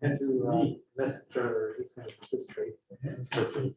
And to Lester is going to participate.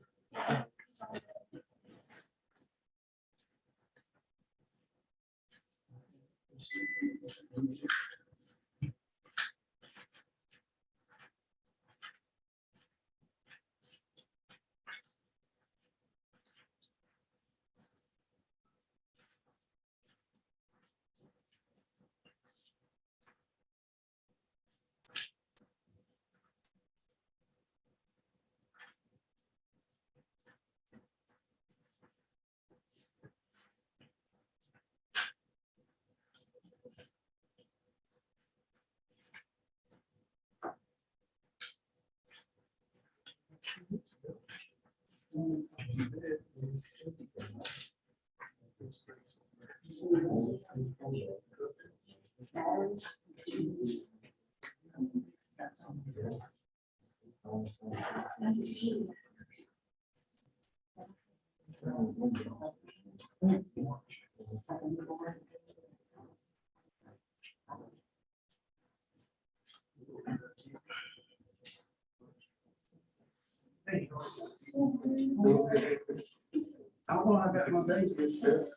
How long I got my days with this?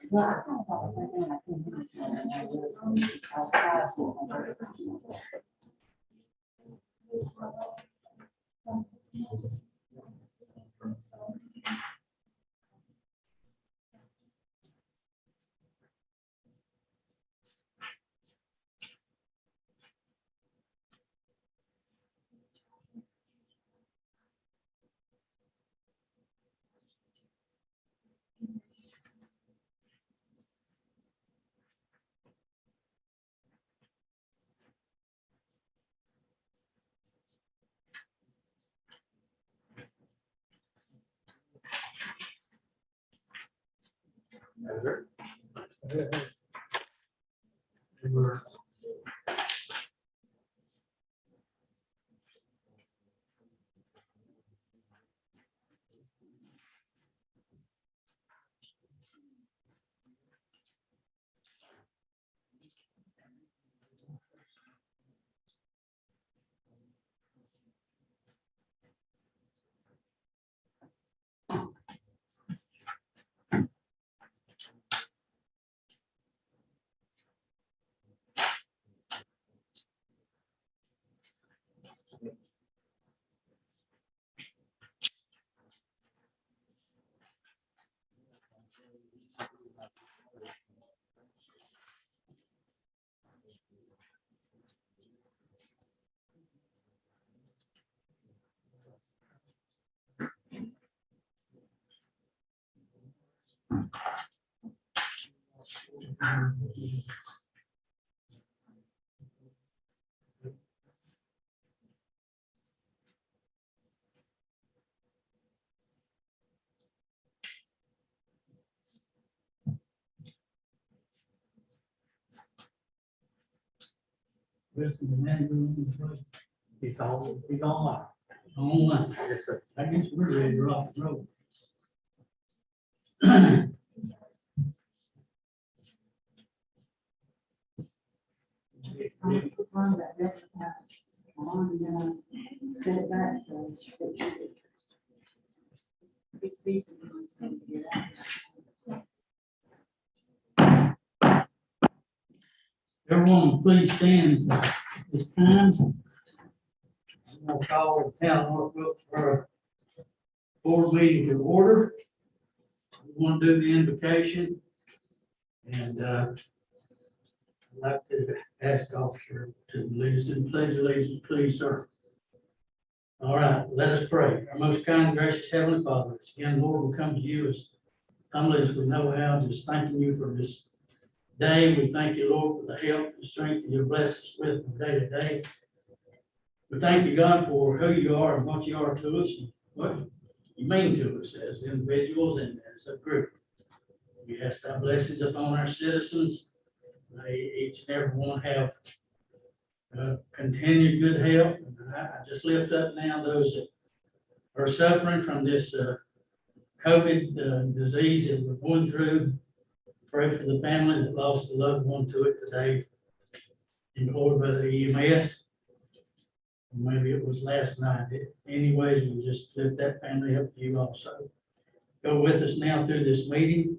Rest of the man goes He's online. online. Yes, sir. I guess we're ready to rock and roll. On that next page. On, send it back, so. It's big. Everyone, please stand at this time. I'm going to call the town of North Wilkesboro board meeting to order. We want to do the invocation. And I'd like to ask the officer to lead us in pledge allegiance, please, sir. All right, let us pray. Our most kind, gracious Heavenly Father, again, Lord, we come to you as humbly as we know how, just thanking you for this day. We thank you, Lord, for the health and strength that you bless us with from day to day. We thank you, God, for who you are and what you are to us, and what you mean to us as individuals and as a group. We ask that blessings upon our citizens. May each and every one have continued good health. And I just lift up now those that are suffering from this COVID disease that we're going through. Pray for the family that lost a loved one to it today, employed by the EMS. Maybe it was last night. Anyways, we just lift that family up to you also. Go with us now through this meeting.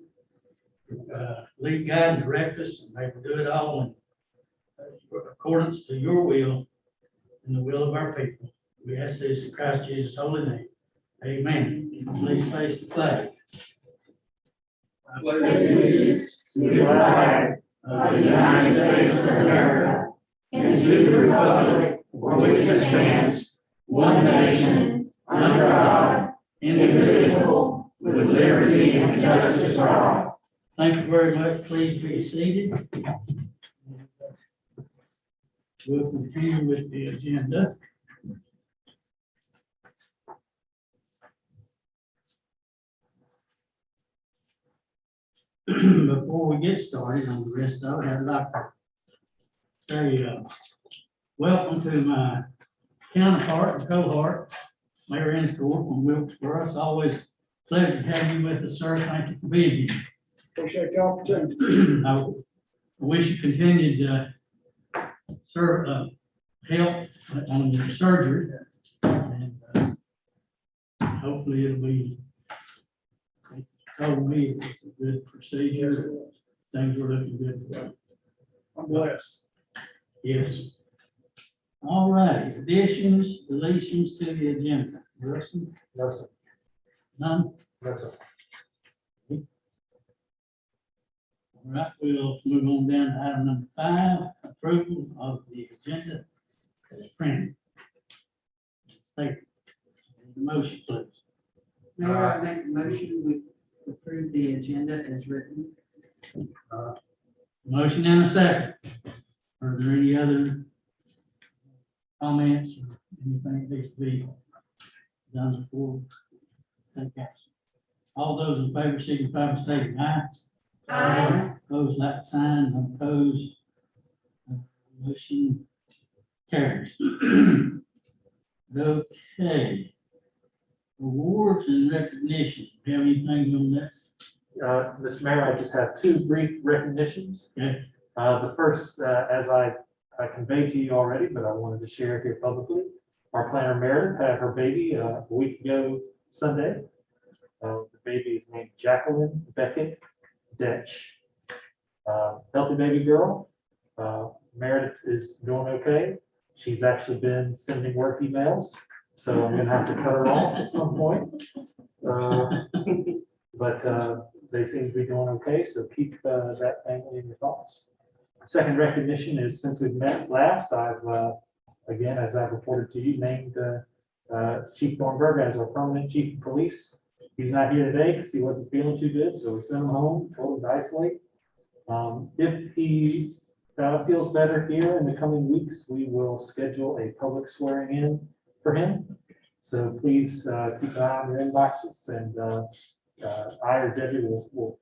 Lead, guide, and direct us, and may we do it all in accordance to your will and the will of our people. We ask this in Christ Jesus' holy name. Amen. Please face the flag. I pledge allegiance to the flag of the United States of America and to the republic for which it stands, one nation, under God, indivisible, with liberty and justice for all. Thank you very much. Please be seated. We'll continue with the agenda. Before we get started on the rest of it, I'd like to say welcome to my counterpart and cohort, Mayor Enstore from Wilkesboro. It's always a pleasure to have you with us, sir. Thank you for being here. Appreciate the opportunity. I wish you continued help on your surgery, and hopefully it'll be. Told me it's a good procedure. Things are looking good. I'm blessed. Yes. All right, additions, deletions to the agenda. Russell? No, sir. None? No, sir. All right, we'll move on down to item number 5, approval of the agenda as printed. Take the motion, please. Mayor, I make a motion, we approve the agenda as written. Motion and a second. Are there any other comments or anything that needs to be done before we take action? All those in favor, signify by stating aye. Aye. Opposed, like sign, none opposed. Motion carries. Okay. Awards and recognition. Do you have anything on that? Mr. Mayor, I just have 2 brief recognitions. Okay. The first, as I conveyed to you already, but I wanted to share here publicly, our planner Meredith had her baby a week ago Sunday. The baby is named Jacqueline Beckett Detch. Healthy baby girl. Meredith is doing okay. She's actually been sending work emails, so I'm gonna have to cut her off at some point. But they seem to be doing okay, so keep that family in your thoughts. Second recognition is, since we've met last, I've, again, as I've reported to you, named Chief Thornburg as our permanent chief of police. He's not here today because he wasn't feeling too good, so we sent him home, told him to isolate. If he feels better here in the coming weeks, we will schedule a public swearing in for him. So please keep an eye on your inboxes, and I or Debbie will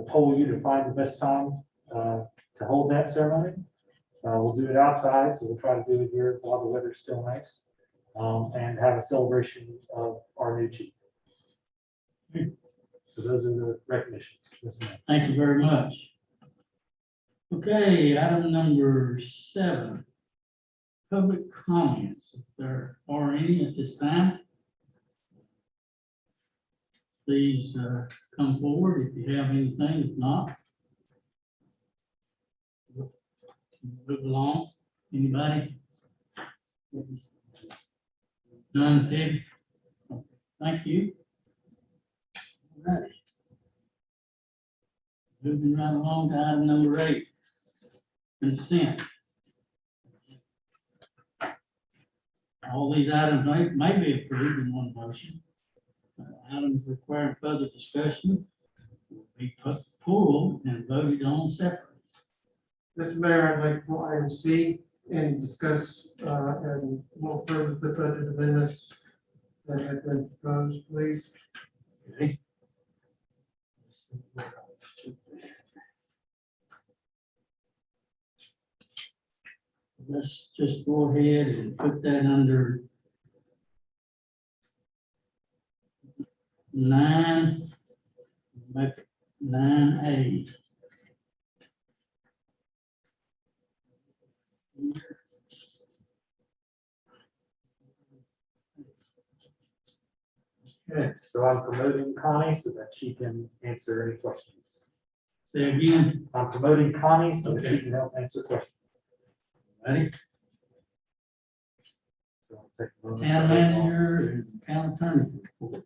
poll you to find the best time to hold that ceremony. We'll do it outside, so we'll try to do it here while the weather's still nice, and have a celebration of our new chief. So those are the recognitions. Yes, ma'am. Thank you very much. Okay, item number 7. Public comments, if there are any at this time. Please come forward if you have anything, if not. Move along. Anybody? None, Debbie? Okay, thank you. All right. Moving right along to item number 8. Consent. All these items may be approved in one motion. Items requiring further discussion will be pulled and voted on separately. Mr. Mayor, I'd like to pull item C and discuss and more further the budget amendments that have been proposed, please. Okay. Let's just go ahead and put that under 9, make it 9A. Okay, So I'm promoting Connie so that she can answer any questions. say again, I'm promoting Connie so that she Okay. can help answer questions. ready? So I'll take a moment. Town manager and town attorney report.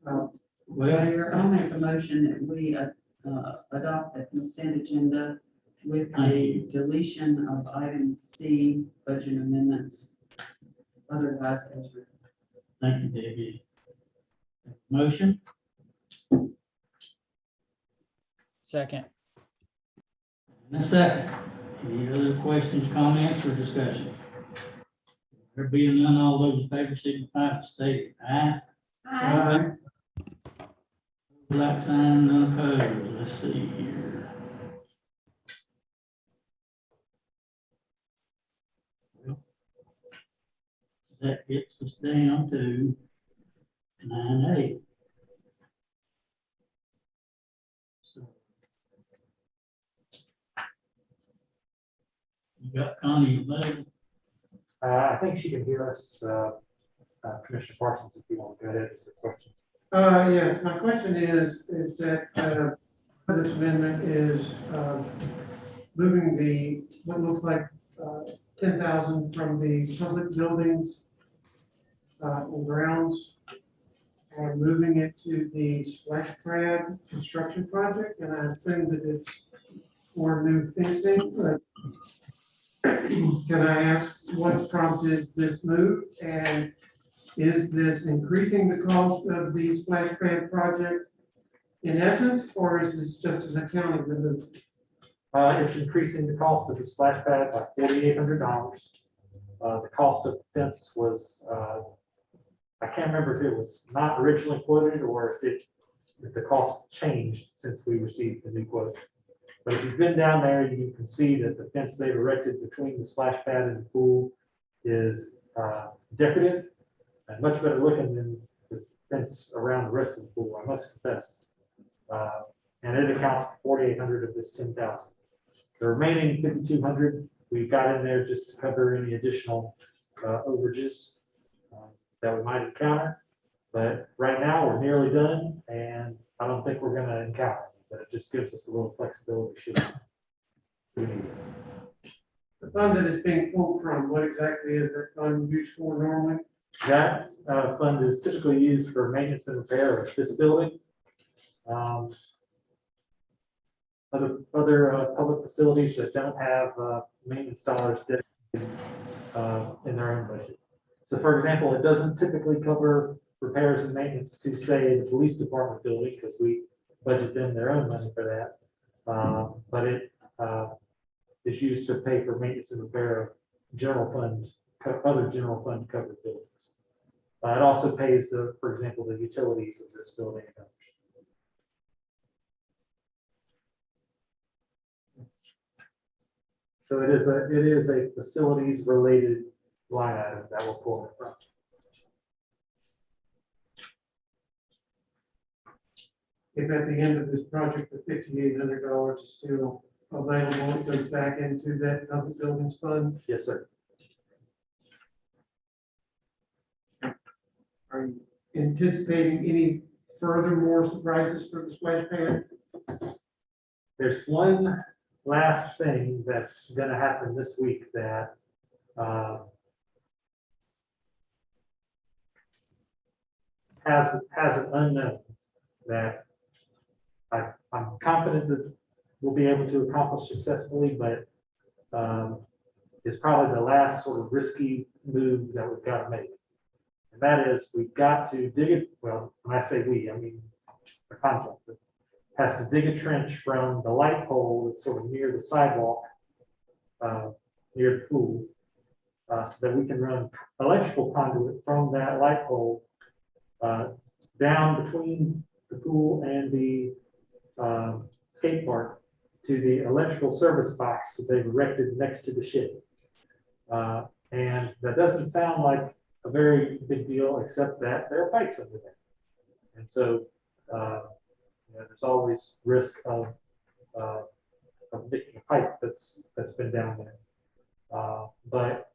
Well, Mayor, I'll make a motion that we adopt the consent agenda with Thank a you. deletion of item C, budget amendments. Otherwise, as written. thank you, Debbie. Motion, Second. and a second. Any other questions, comments, or discussion? There being none, all those in favor signify by stating aye. Like sign, none opposed. Let's see here. Well, that gets us down to 9A. So, you got Connie available? I think she can hear us, Commissioner Parsons, if you want to go ahead with the questions. Yes, my question is that this amendment is moving what looks like 10,000 from the public buildings and grounds and moving it to the splash pad construction project, and I assume that it's for new fencing, but can I ask what prompted this move, and is this increasing the cost of the splash pad project in essence, or is this just an accounting move? It's increasing the cost of the splash pad by $4,800. The cost of the fence was, I can't remember if it was not originally quoted or if the cost changed since we received the new quote. But if you've been down there, you can see that the fence they've erected between the splash pad and the pool is decorative and much better looking than the fence around the rest of the pool, I must confess. And it accounts for 4,800 of this 10,000. The remaining 5,200 we got in there just to cover any additional overages that we might encounter. But right now, we're nearly done, and I don't think we're going to encounter it, but it just gives us a little flexibility. Should we need it. The fund that is being pulled from, what exactly is that fund used for normally? That fund is typically used for maintenance and repair of this building. Other public facilities that don't have maintenance dollars dedicated in their own budget. So for example, it doesn't typically cover repairs and maintenance to, say, the police department building, because we budget them their own money for that. But it is used to pay for maintenance and repair of general fund, other general fund covered buildings. It also pays for example, the utilities of this building. So it is a facilities related line item that will pull it from. If at the end of this project, the $5,800 is still available, it goes back into that public buildings fund. Yes, sir. Are you anticipating any further more surprises for the splash pad? There's one last thing that's gonna happen this week that has an unknown that I'm confident that we'll be able to accomplish successfully, but is probably the last sort of risky move that we've got to make. And that is, we've got to dig it, well, when I say we, I mean the contractor has to dig a trench from the light pole that's sort of near the sidewalk, near the pool, so that we can run electrical conduit from that light pole down between the pool and the skate park to the electrical service box that they've erected next to the shed. And that doesn't sound like a very big deal, except that there are pipes under there. And so there's always risk of nicking a pipe that's been down there. But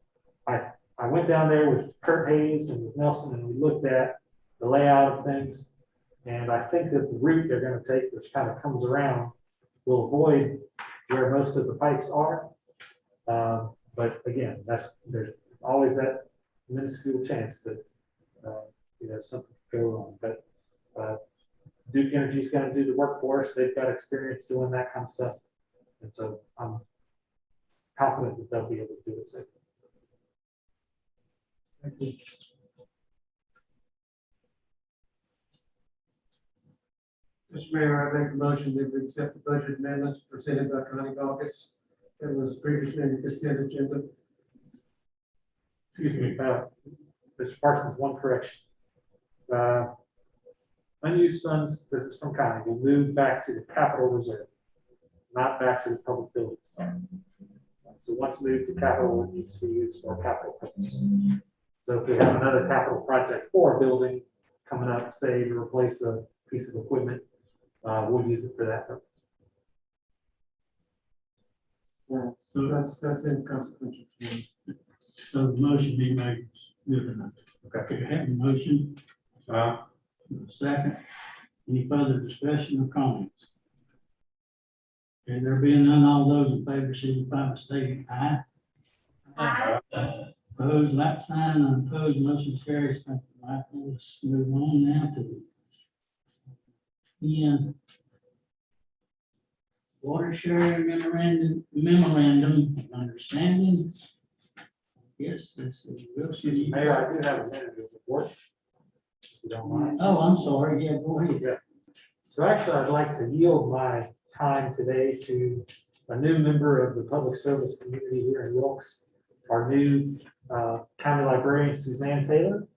I went down there with Kurt Hayes and with Nelson, and we looked at the layout of things. And I think that the route they're going to take, which kind of comes around, will avoid where most of the pipes are. But again, there's always that minuscule chance that something could go wrong. But Duke Energy is going to do the work for us. They've got experience doing that kind of stuff, and so I'm confident that they'll be able to do it safely. Thank you. Mr. Mayor, I make a motion that we accept the budget amendments presented by Connie Baucus that was previously in the consent agenda. Excuse me, Mr. Parsons, one correction. Unused funds, this is from Connie, will move back to the capital reserve, not back to the public buildings fund. So once moved to capital, it needs to be used for capital purpose. So if we have another capital project for a building coming up, say to replace a piece of equipment, we'll use it for that purpose. So that's inconsequential to me. So the motion be made good enough. Okay, have a motion. Second. Any further discussion or comments? Okay, there being none, all those in favor, signify by stating aye. Aye. Opposed, like sign, unopposed, motion carries. Thank you, Michael. Let's move on now to the water sharing memorandum of understanding. Yes, this is Wilson. Mayor, I do have a minute of report, if you don't mind. Oh, I'm sorry. Yeah, go ahead. Yeah. So actually, I'd like to yield my time today to a new member of the public service community here in Wilkes, our new county librarian, Suzanne Taylor,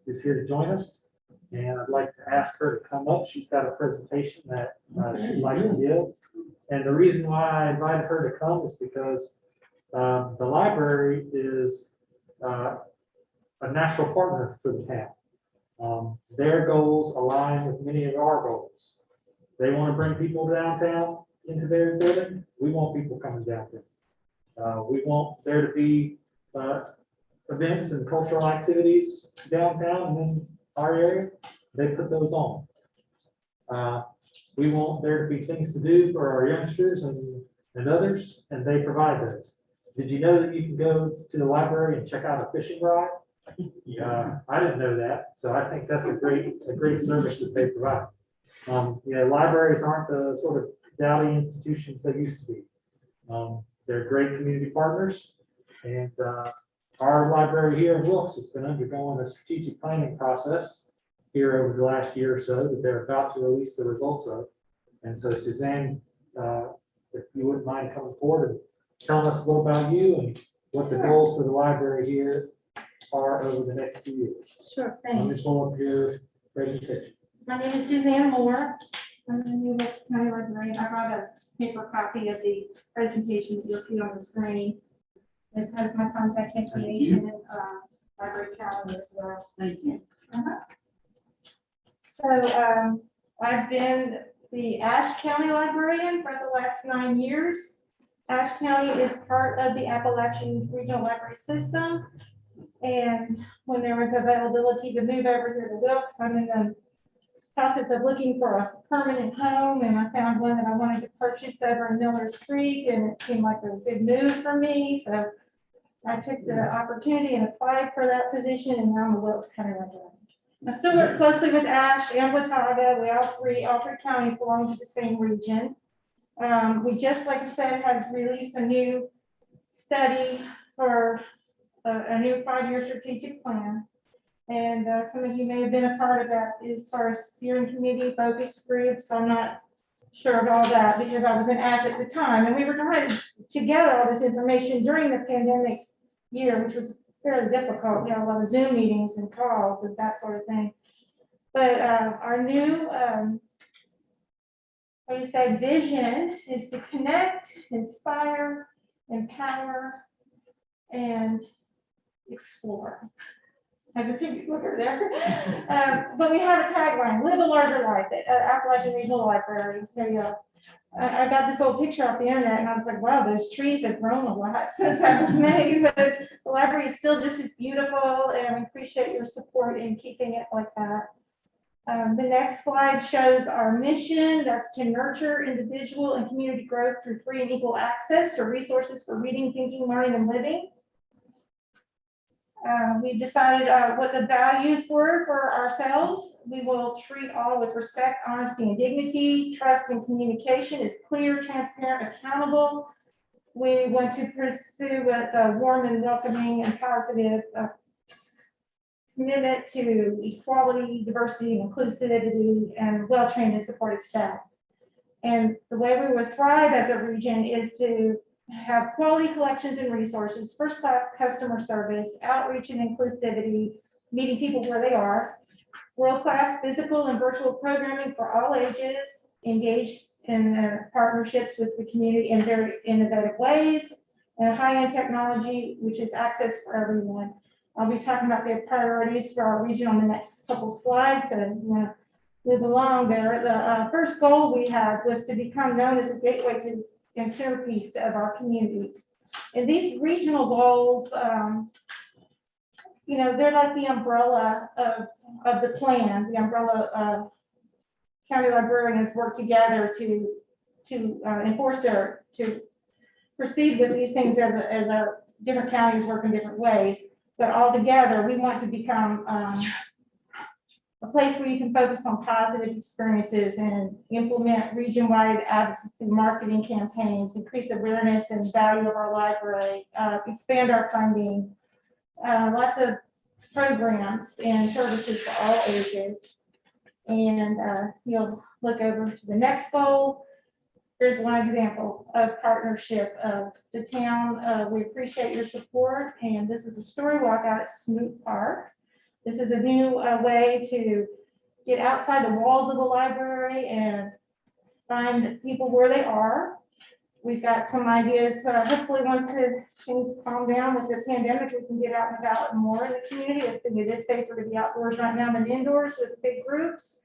is here to join us. And I'd like to ask her to come up. She's got a presentation that she'd like to give. And the reason why I invited her to come is because the library is a natural partner for the town. Their goals align with many of our goals. They want to bring people downtown into their building. We want people coming downtown. We want there to be events and cultural activities downtown and in our area. They put those on. We want there to be things to do for our youngsters and others, and they provide those. Did you know that you can go to the library and check out a fishing rod? I didn't know that, so I think that's a great service that they provide. Libraries aren't the sort of dowdy institutions they used to be. They're great community partners, and our library here in Wilkes has been undergoing a strategic planning process here over the last year or so that they're about to release the results of. And so Suzanne if you wouldn't mind coming forward and telling us a little about you and what the goals for the library here are over the next few years. Sure Let thing. me pull up your presentation. My name is Suzanne Moore. I'm the New Wilkes County Librarian. I brought a paper copy of the presentation that you'll see on the screen. It has my contact information and library calendar as well. Thank you. So I've been the Ashe County Librarian for the last 9 years. Ashe County is part of the Appalachian Regional Library System. And when there was availability to move over here to Wilkes, I'm in the process of looking for a permanent home, and I found one that I wanted to purchase over in Miller's Creek, and it seemed like a good move for me. So I took the opportunity and applied for that position, and now I'm a Wilkes County Librarian. I still work closely with Ashe and Watauga. We all three counties belong to the same region. We just, like I said, have released a new study for a new 5-year strategic plan. And some of you may have been a part of that as far as steering committee, focus groups. I'm not sure of all that because I was in Ashe at the time. And we were trying to gather all this information during the pandemic year, which was fairly difficult. We had a lot of Zoom meetings and calls and that sort of thing. But our new, what you say, vision is to connect, inspire, empower, and explore. I have a few people over there. But we have a tagline, live a larger life at Appalachian Regional Library. There you go. I got this old picture off the internet and I was like, wow, those trees have grown a lot since that was made, but the library is still just as beautiful and we appreciate your support in keeping it like that. The next slide shows our mission. That's to nurture individual and community growth through free and equal access to resources for reading, thinking, learning, and living. We decided what the values were for ourselves. We will treat all with respect, honesty, and dignity. Trust and communication is clear, transparent, accountable. We want to pursue with a warm and welcoming and positive commitment to equality, diversity, and inclusivity, and well-trained and supported staff. And the way we would thrive as a region is to have quality collections and resources, first-class customer service, outreach and inclusivity, meeting people where they are, world-class physical and virtual programming for all ages, engaged in partnerships with the community in very innovative ways, and high-end technology, which is access for everyone. I'll be talking about the priorities for our region on the next couple slides, so you want to move along there. The first goal we had was to become known as a gateway to and centerpiece of our communities. And these regional goals, you know, they're like the umbrella of the plan. The umbrella of county librarians work together to enforce to proceed with these things as our different counties work in different ways. But all together, we want to become a place where you can focus on positive experiences and implement region-wide advocacy marketing campaigns, increase awareness and value of our library, expand our funding, lots of programs and services for all ages. And you'll look over to the next goal. Here's one example of partnership of the town. We appreciate your support. And this is a story walk out at Smoot Park. This is a new way to get outside the walls of the library and find people where they are. We've got some ideas. Hopefully once things calm down with the pandemic, we can get out and about more in the community. I think it is safer to be outdoors right now than indoors with big groups.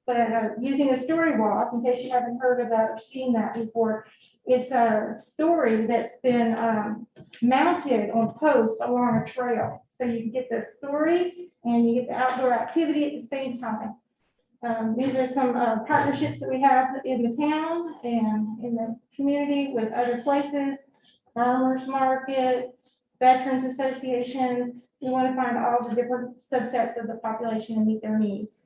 But using a story walk, in case you haven't heard of that or seen that before, it's a story that's been mounted on posts along a trail. So you can get the story and you get the outdoor activity at the same time. These are some partnerships that we have in the town and in the community with other places, farmers market, Veterans Association. We want to find all the different subsets of the population and meet their needs.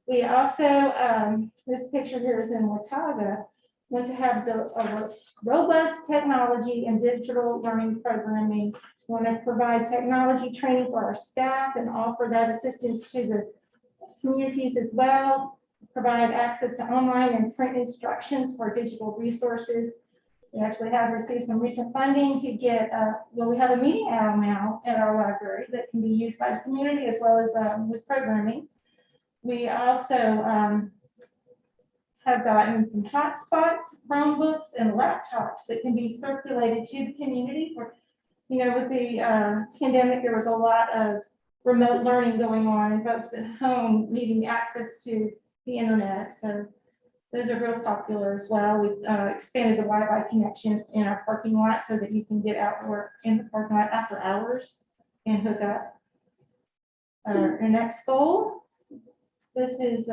We also, this picture here is in Watauga, want to have a robust technology and digital learning programming. We want to provide technology training for our staff and offer that assistance to the communities as well. provide access to online and print instructions for digital resources. We actually have received some recent funding to get, we have a meeting owl now at our library that can be used by the community as well as with programming. We also have gotten some hotspots, Chromebooks, and laptops that can be circulated to the community. For, with the pandemic, there was a lot of remote learning going on and folks at home needing access to the internet. So those are real popular as well. We've expanded the Wi-Fi connection in our parking lot so that you can get out and work in the parking lot after hours and hook up. Our next goal, this is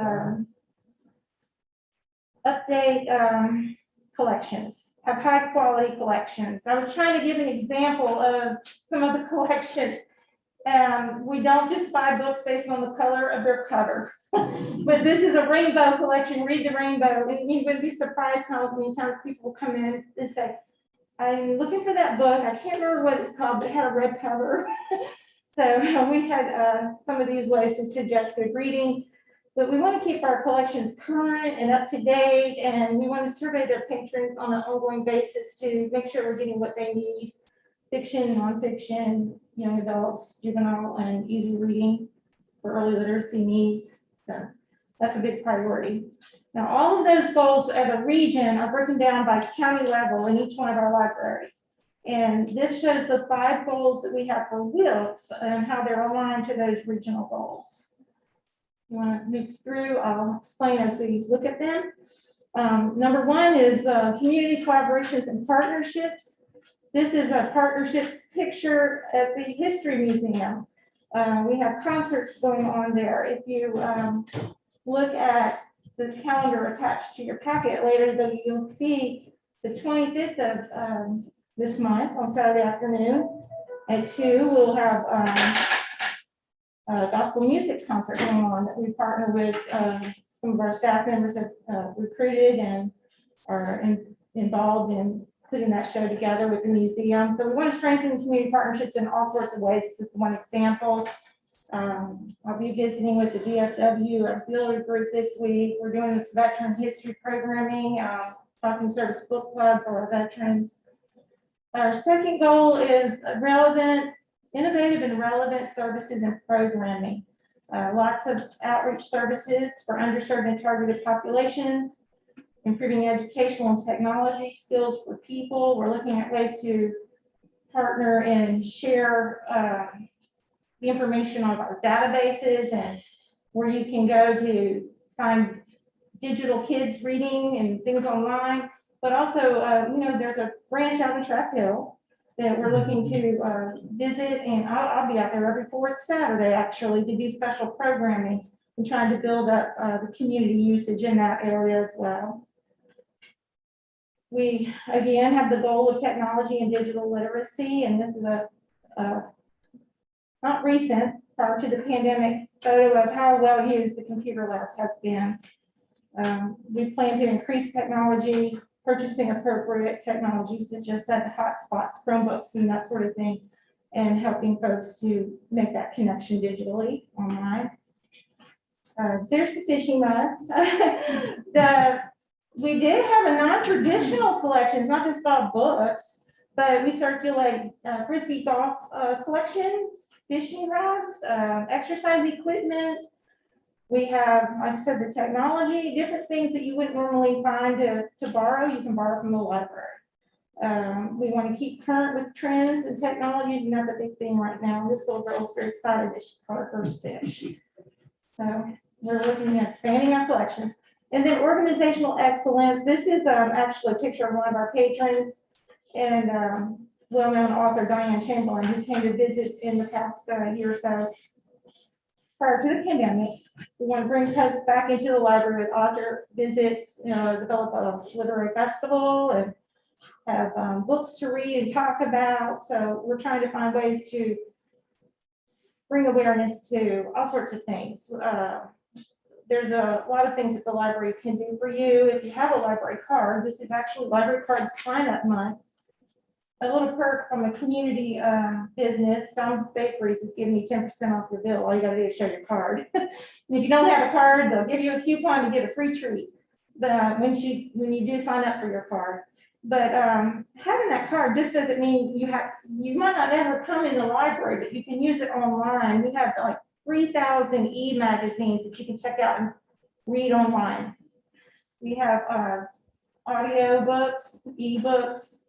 update collections, have high quality collections. I was trying to give an example of some of the collections. We don't just buy books based on the color of their cover, but this is a rainbow collection. Read the rainbow, and you would be surprised how many times people come in and say, I'm looking for that book. I can't remember what it's called, but it had a red cover. So we had some of these ways to suggest good reading, but we want to keep our collections current and up to date, and we want to survey their patrons on an ongoing basis to make sure we're getting what they need. Fiction, nonfiction, young adults, juvenile, and easy reading for early literacy needs. So that's a big priority. Now, all of those goals as a region are broken down by county level in each one of our libraries. And this shows the 5 goals that we have for Wilkes and how they're aligned to those regional goals. You want to move through, I'll explain as we look at them. Number 1 is community collaborations and partnerships. This is a partnership picture at the History Museum. We have concerts going on there. If you look at the calendar attached to your packet later, then you'll see the 25th of this month on Saturday afternoon at 2, we'll have a gospel music concert going on that we partner with. Some of our staff members have recruited and are involved in putting that show together with the museum. So we want to strengthen community partnerships in all sorts of ways. This is one example. I'll be visiting with the VFW auxiliary group this week. We're doing this veteran history programming, talking service book club for our veterans. Our second goal is innovative and relevant services and programming. Lots of outreach services for underserved and targeted populations, improving educational and technology skills for people. We're looking at ways to partner and share the information on our databases and where you can go to find digital kids reading and things online. But also, there's a branch out in Trap Hill that we're looking to visit, and I'll be out there every 4th Saturday actually to do special programming and trying to build up the community usage in that area as well. We, again, have the goal of technology and digital literacy, and this is a not recent, prior to the pandemic, photo of how well used the computer lab has been. We plan to increase technology, purchasing appropriate technologies such as hotspots, Chromebooks, and that sort of thing, and helping folks to make that connection digitally online. There's the fishing rods. We did have a non-traditional collection. It's not just all books, but we circulate Frisbee golf collection, fishing rods, exercise equipment. We have, like I said, the technology, different things that you wouldn't normally find to borrow, you can borrow from the library. We want to keep current with trends and technologies, and that's a big thing right now. This little girl is very excited that she caught her first fish. So we're looking at expanding our collections. And then organizational excellence. This is actually a picture of one of our patrons and well-known author Diane Chamberlain, who came to visit in the past year or so. Prior to the pandemic, we want to bring folks back into the library with author visits, develop a literary festival and have books to read and talk about. So we're trying to find ways to bring awareness to all sorts of things. There's a lot of things that the library can do for you. If you have a library card, this is actually library card sign-up month. a little perk from a community business. Dom's Bakeries is giving you 10% off your bill. All you gotta do is show your card. And if you don't have a card, they'll give you a coupon to get a free treat. But when you do sign up for your card. But having that card just doesn't mean you might not ever come in the library, but you can use it online. We have like 3,000 e-magazines that you can check out and read online. We have audio books, ebooks,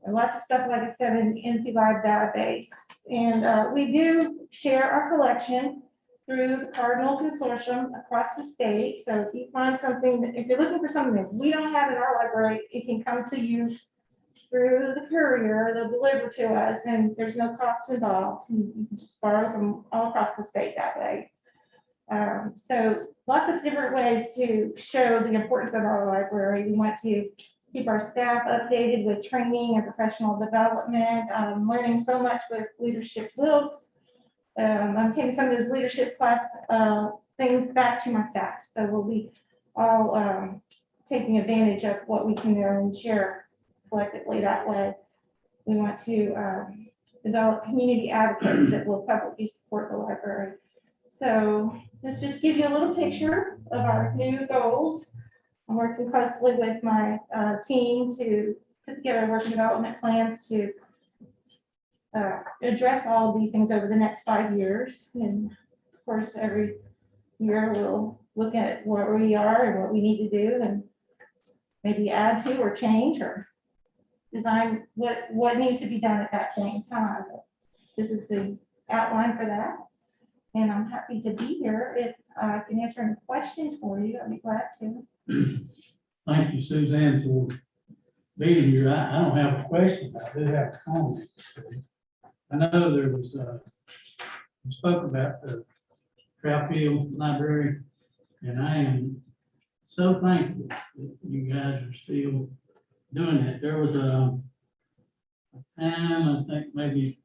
and lots of stuff, like I said, in the NC Live database. And we do share our collection through the Cardinal Consortium across the state. So if you find something, if you're looking for something that we don't have in our library, it can come to you through the courier. They'll deliver to us, and there's no cost involved. You can just borrow from all across the state that way. So lots of different ways to show the importance of our library. We want to keep our staff updated with training and professional development. Learning so much with Leadership Wilkes. I'm taking some of those leadership class things back to my staff. So we'll be all taking advantage of what we can learn and share collectively that way. We want to develop community advocates that will publicly support the library. So this just gives you a little picture of our new goals. I'm working closely with my team to put together working development plans to address all of these things over the next 5 years. And of course, every year we'll look at where we are and what we need to do and maybe add to or change or design what needs to be done at that point in time. This is the outline for that. And I'm happy to be here. If I can answer any questions for you, I'd be glad to. Thank you, Suzanne, for being here. I don't have a question, I do have a comment. I know there was, we spoke about the Troutfield Library, and I am so thankful that you guys are still doing that. There was a time, I think maybe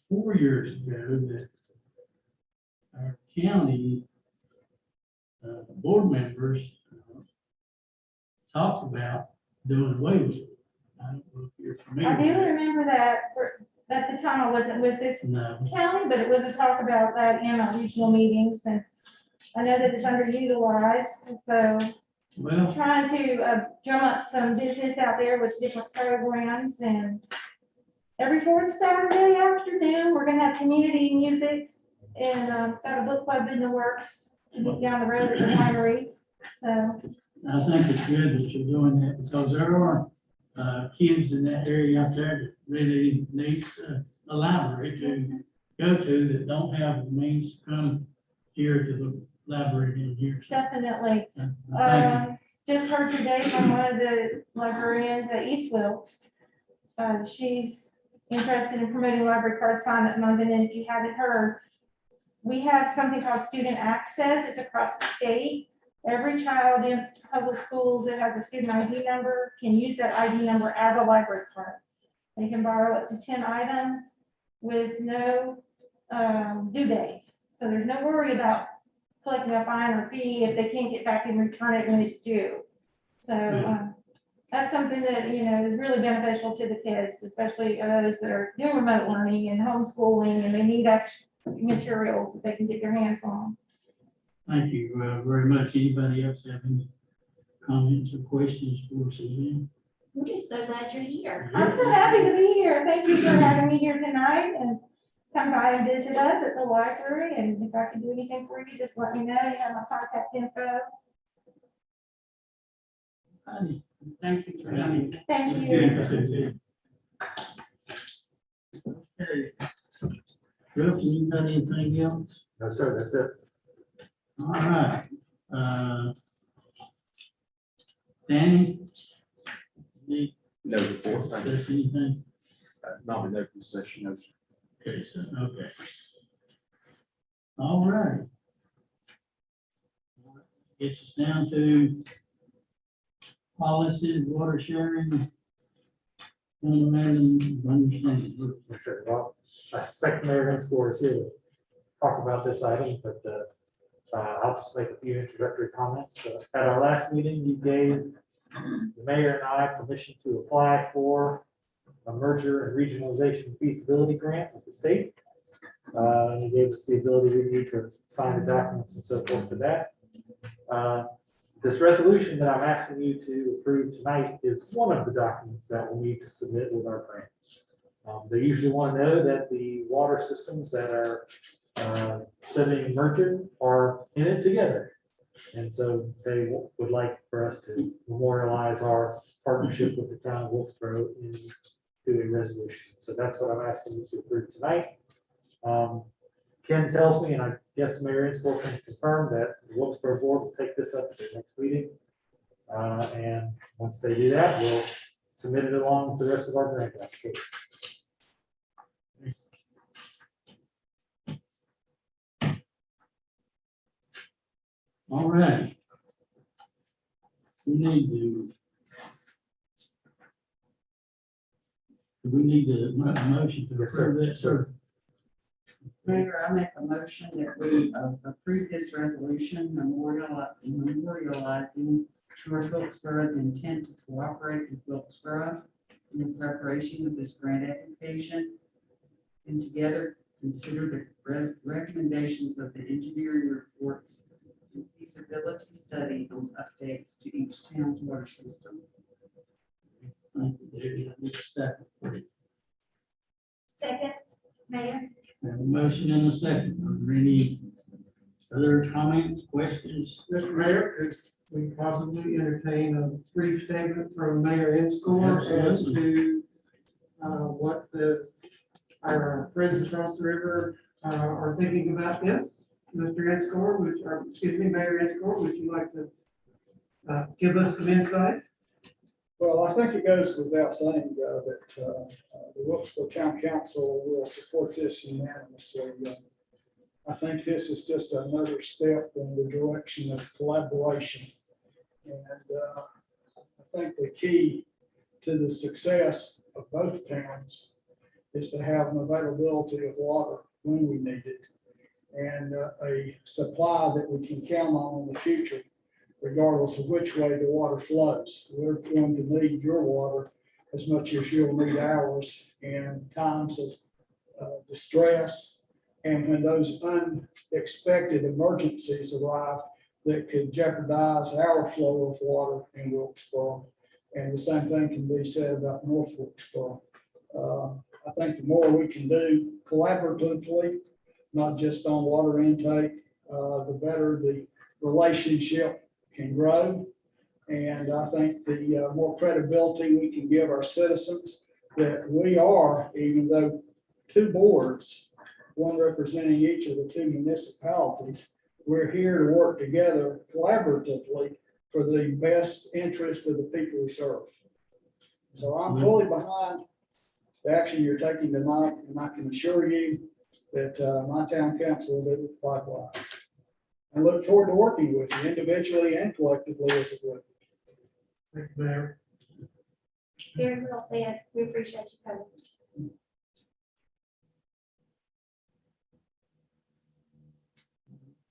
4 years ago, that our county board members talked about doing away with it. I don't know if you're familiar. I do with it. remember that. At the time, I wasn't with this No, county, but it was a talk about that in our regional meetings, and I know that it's underutilized, and so well, trying to drum up some business out there with different programs. And every fourth Saturday afternoon, we're gonna have community music, and got a book club in the works to be down the road at the winery. So I think it's good that you're doing that, because there are kids in that area out there that really needs a library to go to that don't have the means to come here to the library in here. So, definitely. thank you. Just heard today from one of the librarians at East Wilkes. She's interested in promoting library card assignment month, and if you haven't heard, we have something called student access. It's across the state. Every child in public schools that has a student ID number can use that ID number as a library card. They can borrow up to 10 items with no due dates. So there's no worry about collecting a fine or fee if they can't get back and return it when it's due. So that's something that, you know, is really beneficial to the kids, especially those that are doing remote learning and homeschooling, and they need extra materials that they can get their hands on. Thank you very much. Anybody else have any comments or questions for Suzanne? We're just so glad you're here. I'm so happy to be here. Thank you for having me here tonight, and come by and visit us at the library. And if I can do anything for you, just let me know. You have my contact info. Heidi? Thank you for coming. Thank Thank you. you, Suzanne. Okay. Ruff, you got anything else? No, sir, that's it. All right. Danny? Any, No report, thank you. there's anything? Not in open session, no. Okay, so, okay. All right. Gets us down to policy, water sharing. Memorandum of understanding. Yes, sir. Well, I suspect Mayor Hinscore is here to talk about this item, but I'll just make a few introductory comments. At our last meeting, you gave the mayor and I permission to apply for a merger and regionalization feasibility grant with the state. And he gave us the ability we need to sign the documents and so forth for that. This resolution that I'm asking you to approve tonight is one of the documents that we'll need to submit with our grant. They usually want to know that the water systems that are studying merger are in it together. And so they would like for us to memorialize our partnership with the town of Wilkesboro into a resolution. So that's what I'm asking you to approve tonight. Ken tells me, and I guess Mayor Inscore can confirm, that the Wilkesboro board will take this up at their next meeting. And once they do that, we'll submit it along with the rest of our grant application. All right. We need to. Do we need a motion to Yes, sir. approve that, sir? Mayor, I make a motion that we approve this resolution memorializing North Wilkesboro's intent to cooperate with Wilkesboro in the preparation of this grant application, and together consider the recommendations of the engineering reports and feasibility study on updates to each town's water system. Thank you, David. I need a second. Second, Mayor. We have a motion and a second. Are there any other comments, questions? Mr. Mayor, could we possibly entertain a brief statement from Mayor Inscore as to what our friends across the river are thinking about this? Mr. Inscore, Mayor Inscore, would you like to give us some insight? Well, I think it goes without saying that the Wilkesboro Town Council will support this unanimously. I think this is just another step in the direction of collaboration. And I think the key to the success of both towns is to have an availability of water when we need it, and a supply that we can count on in the future, regardless of which way the water flows. We're going to need your water as much as you'll need ours in times of distress, and when those unexpected emergencies arrive that could jeopardize our flow of water in Wilkesboro. And the same thing can be said about North Wilkesboro. I think the more we can do collaboratively, not just on water intake, the better the relationship can grow. And I think the more credibility we can give our citizens that we are, even though two boards, one representing each of the two municipalities, we're here to work together collaboratively for the best interest of the people we serve. So I'm fully behind the action you're taking tonight, and I can assure you that my town council will do likewise. I look forward to working with you individually and collectively as a group. Thank you, Mayor. Very well said. We appreciate you coming.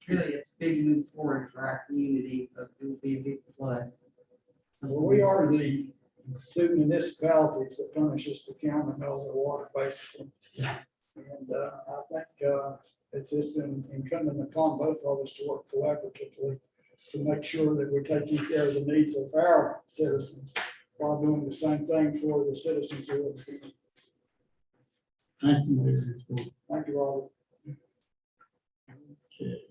Really, it's a big move forward for our community, but it will be a big plus. Well, we are the two municipalities that furnishes the county of their water, basically. And I think it's just incumbent upon both of us to work collaboratively to make sure that we're taking care of the needs of our citizens while doing the same thing for the citizens of the city. Thank you, Mayor. Thank you, Robert. Okay.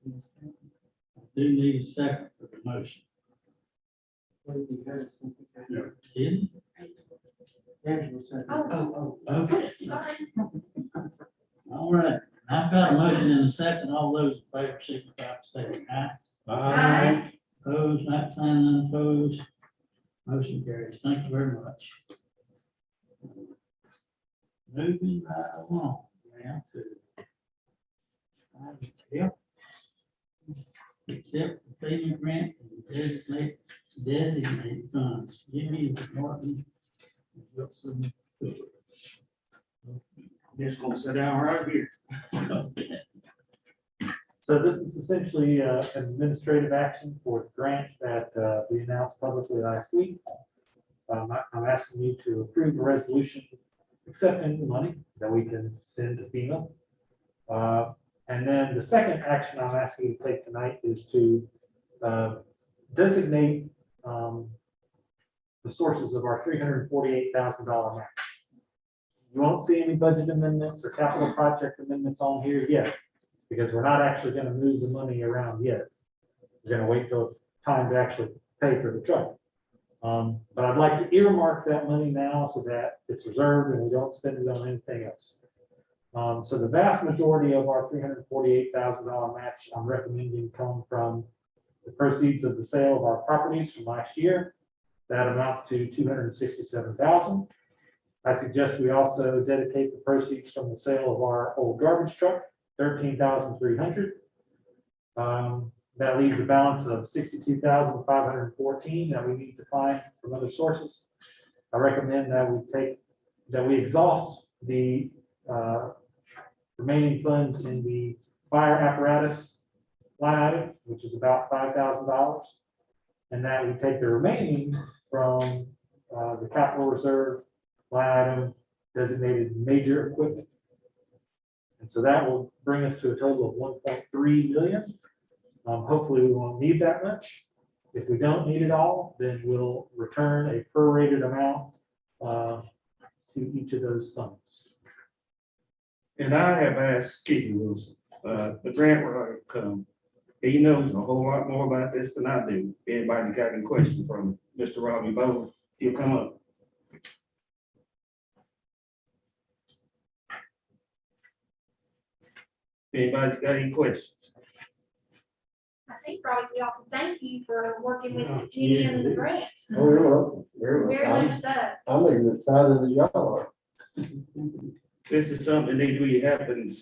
I do need a second for the motion. Didn't? Angela said. Oh, Okay. sorry. All right. I've got a motion and a second. All those in favor, signify by saying aye. Aye. Opposed, like sign, unopposed. Motion carries. Thank you very much. Moving right along now to item 12. Accept the FEMA grant and designate funds. Jimmy Martin. Wilson. Just gonna sit down right here. Okay. So this is essentially an administrative action for the grant that we announced publicly last week. I'm asking you to approve a resolution accepting the money that we can send to FEMA. And then the second action I'm asking you to take tonight is to designate the sources of our $348,000 match. You won't see any budget amendments or capital project amendments on here yet, because we're not actually going to move the money around yet. We're going to wait till it's time to actually pay for the truck. But I'd like to earmark that money now so that it's reserved and we don't spend it on anything else. So the vast majority of our $348,000 match, I'm recommending come from the proceeds of the sale of our properties from last year. That amounts to $267,000. I suggest we also dedicate the proceeds from the sale of our old garbage truck, $13,300. That leaves a balance of $62,514 that we need to find from other sources. I recommend that we exhaust the remaining funds in the fire apparatus line item, which is about $5,000, and that we take the remaining from the capital reserve line item designated major equipment. And so that will bring us to a total of 1.3 million. Hopefully we won't need that much. If we don't need it all, then we'll return a prorated amount to each of those funds. And I have asked Keith Wilson, the grant writer come. He knows a whole lot more about this than I do. Anybody got any questions from Mr. Robbie Bowles, he'll come up. Anybody's got any questions? I think probably we ought to thank you for working with Jenny and the grant. Oh, you're welcome. You're Very welcome. much so. I'm as excited as y'all are. This is something that needed to be happened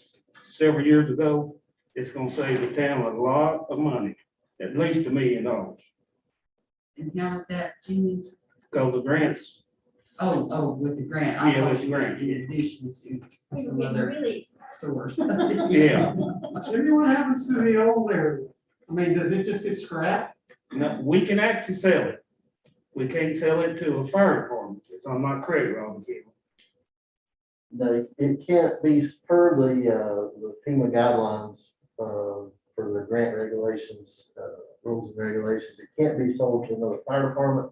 several years ago. It's gonna save the town a lot of money, at least $1 million. And how is that, Jeannie? Because the grants, Oh, with the grant. I Yeah, thought with the you meant grant, In yeah. addition to We were some getting other really, source. yeah, Maybe what happens to the old area? I mean, does it just get scrapped? no, we can actually sell it. We can't sell it to a fire department, if I'm not correct, Robert Kelly. It can't be per the FEMA guidelines, for the grant regulations, rules and regulations. It can't be sold to another fire department,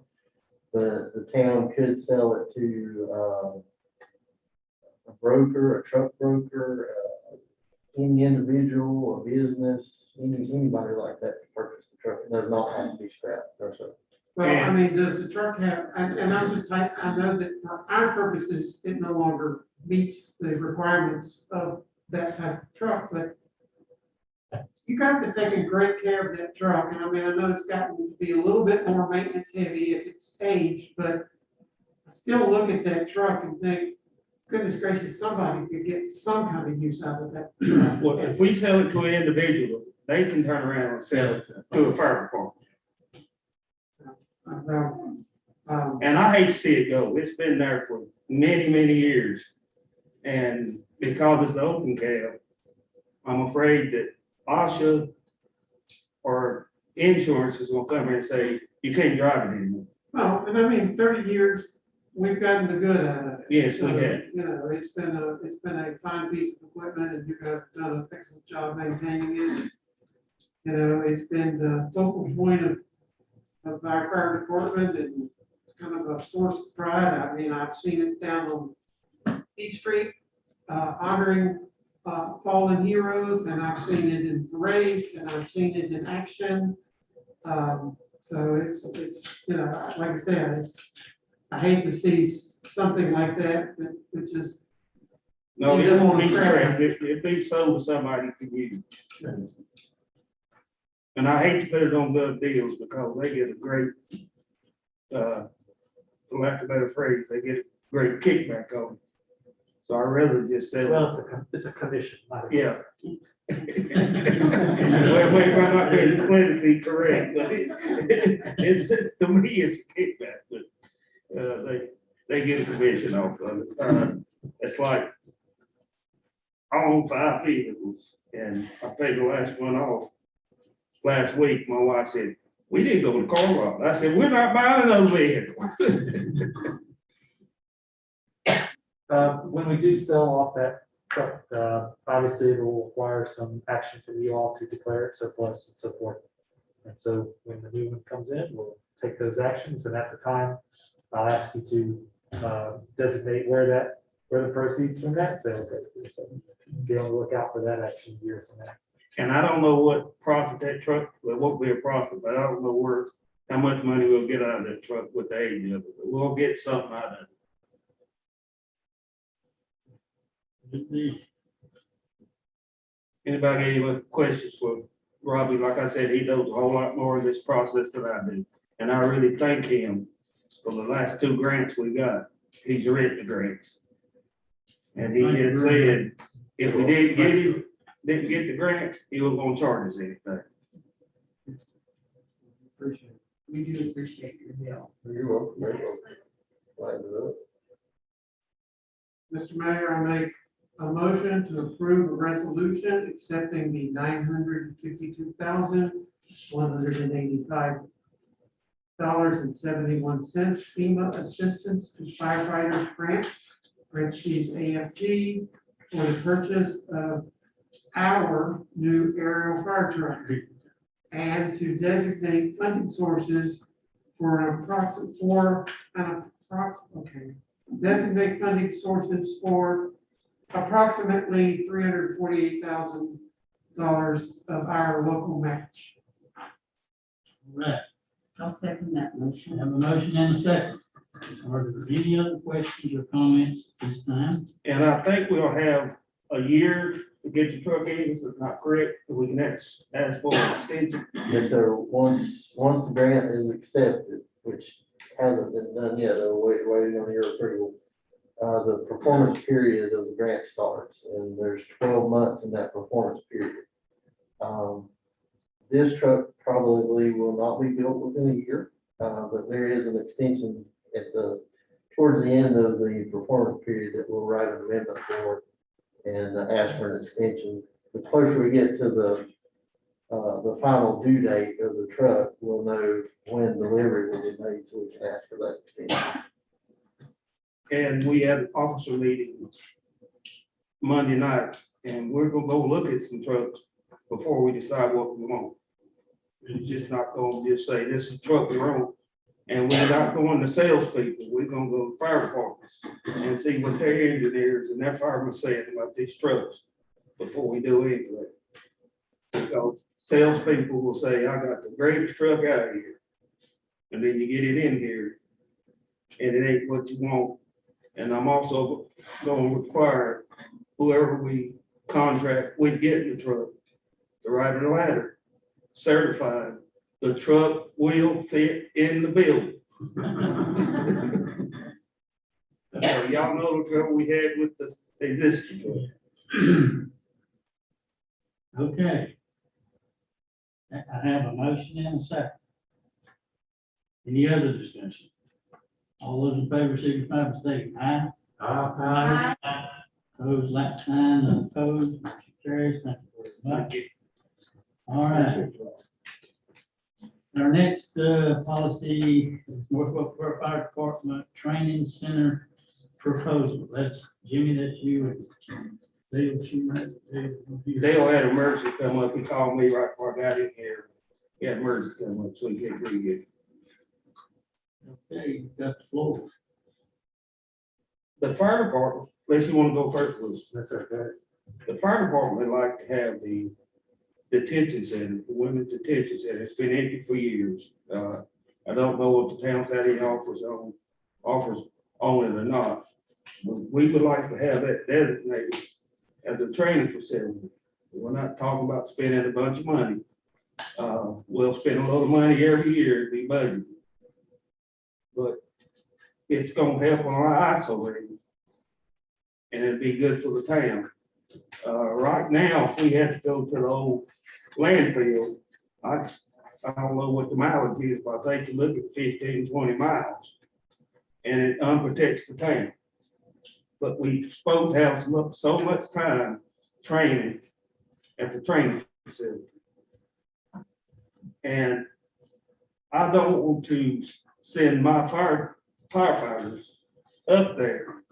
but the town could sell it to, a broker, a truck broker, any individual, a business, anybody like that to purchase the truck. It does not have to be scrapped. No, sir. Well, I mean, does the truck have, and I'm just, I know that for our purposes, it no longer meets the requirements of that type of truck, but you guys have taken great care of that truck, and I mean, I know it's gotten to be a little bit more maintenance heavy as it's aged, but I still look at that truck and think, goodness gracious, somebody could get some kind of use out of that truck. Well, if we sell it to an individual, they can turn around and sell it to a fire department. And I hate to see it go. It's been there for many, many years. And because it's the open cab, I'm afraid that OSHA or insurance is gonna come here and say, you can't drive it anymore. Well, and I mean, 30 years, we've gotten the good out of it. Yes, we So, have. You know, it's been a fine piece of equipment, and you guys have done an excellent job maintaining it. You know, it's been the focal point of our fire department and kind of a source of pride. I mean, I've seen it down on East Street, honoring fallen heroes, and I've seen it in parades, and I've seen it in action. So it's, you know, like I said, I hate to see something like that, which is. No, It it doesn't won't be scrap. scrapped. It'd be sold to somebody who can use it. And I hate to put it on good deals because they get a great, for lack of a better phrase, they get a great kickback on it. So I'd rather just sell it. Well, it's a commission. not a- Yeah. Well, we might not be politically correct, but it's, to me, it's a kickback, but, they get a commission off of it. It's like, I own 5 vehicles, And I paid the last one off last week. My wife said, we need to go to the car lot. I said, we're not buying another vehicle. When we do sell off that truck, obviously it will require some action from you all to declare it surplus and so forth. And so when the new one comes in, we'll take those actions, and at the time, I'll ask you to designate where the proceeds from that sale go to. So be on the lookout for that action years from now. And I don't know what profit that truck, well, it won't be a profit, but I don't know how much money we'll get out of that truck with the age of it. But we'll get something out of it. Anybody got any questions for Robbie? Like I said, he knows a whole lot more of this process than I do. And I really thank him for the last 2 grants we got. He's written the grants. And he had said, if we didn't get the grants, he was gonna charge us anything. Appreciate it. We do appreciate your help. You're welcome. You're welcome. Glad to do it. Mr. Mayor, I make a motion to approve a resolution accepting the $952,185.71 FEMA Assistance to Firefighters Grant, parentheses AFG, for the purchase of our new aerial fire truck, and to designate funding sources for designate funding sources for approximately $348,000 of our local match. All right, I'll second that I motion. have a motion and a second. Are there any other questions or comments at this time? And I think we'll have a year to get the truck in, if it's not correct, we can ask for an extension. Yes, sir. Once the grant is accepted, which hasn't been done yet, though, waiting on your approval, the performance period of the grant starts, and there's 12 months in that performance period. This truck probably will not be built within a year, but there is an extension towards the end of the performance period that we'll write an amendment for and ask for an extension. The closer we get to the final due date of the truck, we'll know when delivery will be made, so we can ask for that extension. And we had an officer meeting Monday night, and we're gonna go look at some trucks before we decide what we want. It's just not gonna just say, this is the truck we want. And we're not going to salespeople, we're gonna go to fire departments and see what their engineers and their firemen saying about these trucks before we do anything. Because salespeople will say, I got the greatest truck out of here. And then you get it in here and it ain't what you want. And I'm also gonna require whoever we contract with getting the truck to write a letter certifying the truck will fit in the building. So y'all know the trouble we had with the existing truck. Okay. I have a motion and a second. Any other discussion? All those in favor, signify by stating aye. Aye. Opposed, like sign, none opposed, motion carries. Thank you very much. All right. Our next policy is Northwest Fire Department Training Center proposal. That's Jimmy, that's you. Dale had emergency come up, he called me right before I got in here. He had emergency come up, so he can't read it. Okay, you got the floor. The fire department, unless you want to go first, Bruce. That's okay. The fire department would like to have the detention center, the women's detention center. It's been empty for years. I don't know if the town's had any offers on it or not. But we would like to have that designated as a training facility. We're not talking about spending a bunch of money. We'll spend a lot of money every year to be budgeted. But it's gonna help on our ISO rating. And it'd be good for the town. Right now, if we had to go to the old landfill, I don't know what the mileage is, but I think you look at 15, 20 miles. And it unprotects the town. But we supposed to have so much time training at the training facility. And I don't want to send my firefighters up there,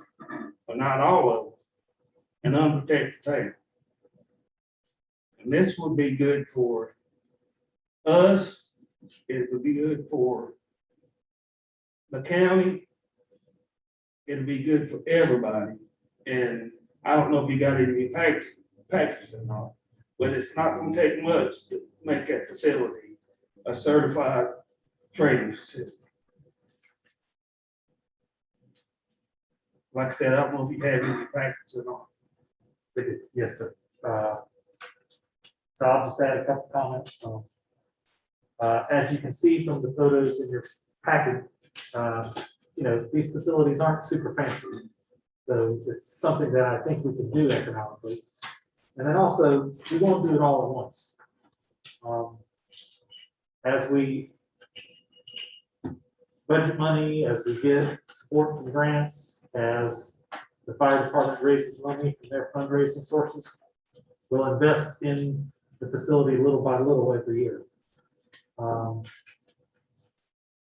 but not all of them, and unprotect the town. And this would be good for us, it would be good for the county, it'd be good for everybody. And I don't know if you got any packages or not, but it's not gonna take much to make that facility a certified training facility. Like I said, I don't know if you have any packages or not. Yes, sir. So I'll just add a couple comments. As you can see from the photos in your packet, these facilities aren't super fancy. So it's something that I think we can do economically. And then also, we won't do it all at once. As we budget money, as we get support from grants, as the fire department raises money from their fundraising sources, we'll invest in the facility little by little every year.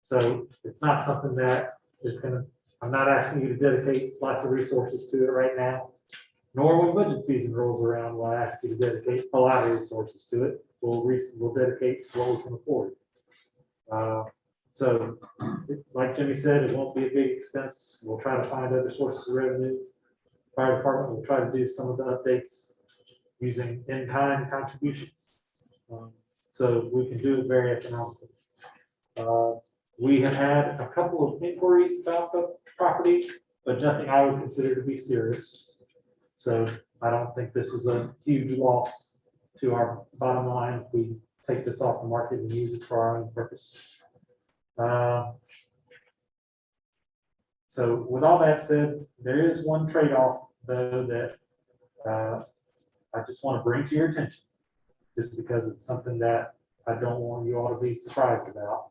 So it's not something that is I'm not asking you to dedicate lots of resources to it right now, nor when budget season rolls around, will I ask you to dedicate a lot of resources to it. We'll dedicate what we can afford. So like Jimmy said, it won't be a big expense. We'll try to find other sources of revenue. Fire department will try to do some of the updates using in-kind contributions. So we can do it very economically. We have had a couple of inquiries about the property, but nothing I would consider to be serious. So I don't think this is a huge loss to our bottom line if we take this off the market and use it for our own purpose. So with all that said, there is one trade-off though that I just want to bring to your attention, just because it's something that I don't want you all to be surprised about.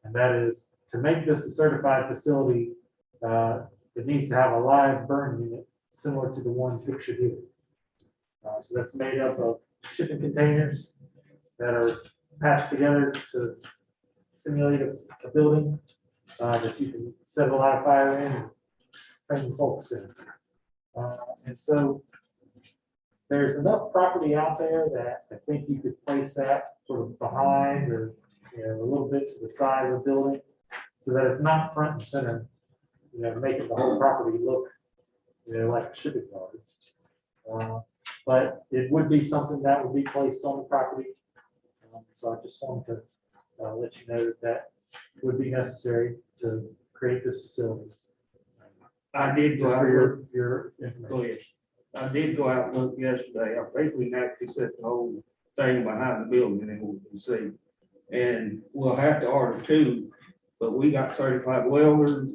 And that is, to make this a certified facility, it needs to have a live burn unit similar to the one pictured here. So that's made up of shipping containers that are patched together to simulate a building that you can set a live fire in and bring the folks in. And so there's enough property out there that I think you could place that sort of behind or a little bit to the side of the building so that it's not front and center, making the whole property look like a shipping yard. But it would be something that would be placed on the property. So I just wanted to let you know that that would be necessary to create this facility. I did go Just out for and your look, information. go ahead. I did go out and look yesterday. I basically actually set the whole thing behind the building and we can see. And we'll have to order two, but we got certified welders,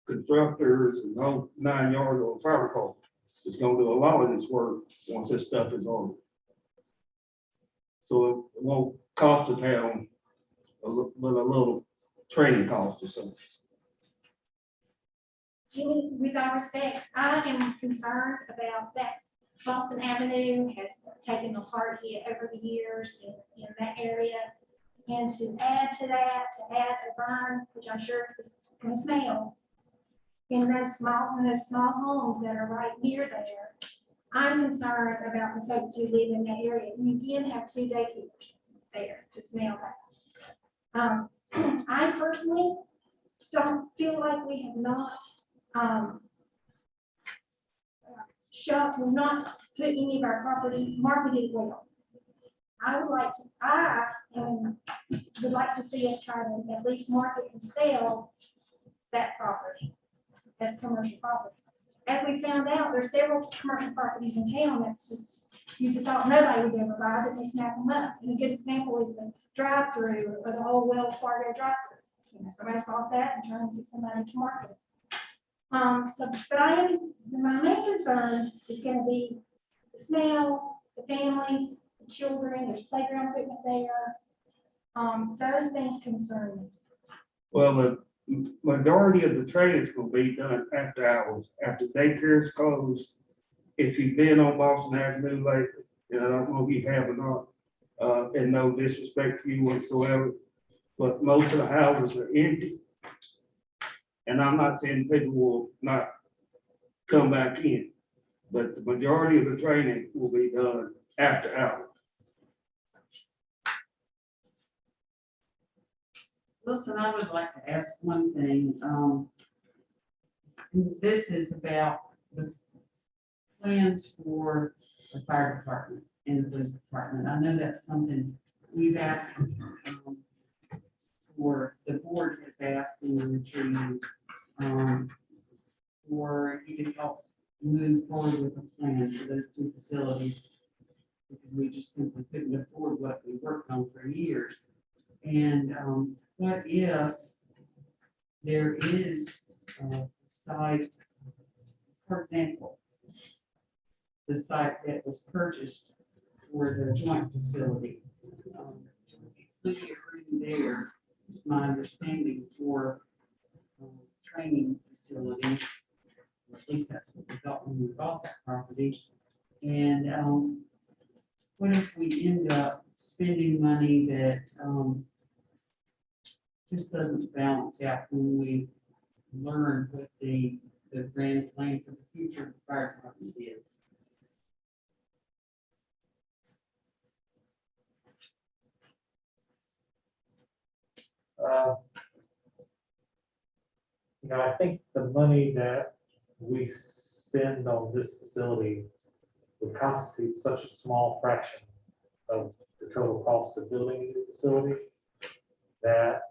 constructors, and whole 9 yards of fire code. It's gonna do a lot of this work once this stuff is ordered. So it won't cost the town a little training cost or something. Jimmy, with all respect, I am concerned about that. Boston Avenue has taken a hard hit over the years in that area. And to add a burn, which I'm sure is going to smell, in those small homes that are right near there, I'm concerned about the folks who live in that area. You again have 2 daycares there to smell that. I personally don't feel like we have not not put any of our property marketed well. I would like to see us try to at least market and sell that property as commercial property. As we found out, there's several commercial properties in town that's just, you thought nobody would ever buy, but they snap them up. And a good example is the drive-through or the old Wells Fargo drive-through. Somebody's bought that and trying to get somebody to market it. But my main concern is going to be the smell, the families, the children, there's playground equipment there. Those things concern me. Well, the majority of the trainings will be done after hours, after daycare's closed. If you've been on Boston Avenue lately, and I don't know if you have or not, and no disrespect to you whatsoever, but most of the houses are empty. And I'm not saying people will not come back in, but the majority of the training will be done after hours. Listen, I would like to ask one thing. This is about the plans for the fire department and the police department. I know that's something we've asked, or the board has asked, and I'm sure you, for you to help move forward with a plan for those two facilities, because we just simply couldn't afford what we worked on for years. And what if there is a site, for example, the site that was purchased for the joint facility, including there, is my understanding for training facilities. At least that's what we thought when we bought that property. And what if we end up spending money that just doesn't balance out when we learn what the grand plan for the future of the fire department is? I think the money that we spend on this facility would constitute such a small fraction of the total cost of building a new facility that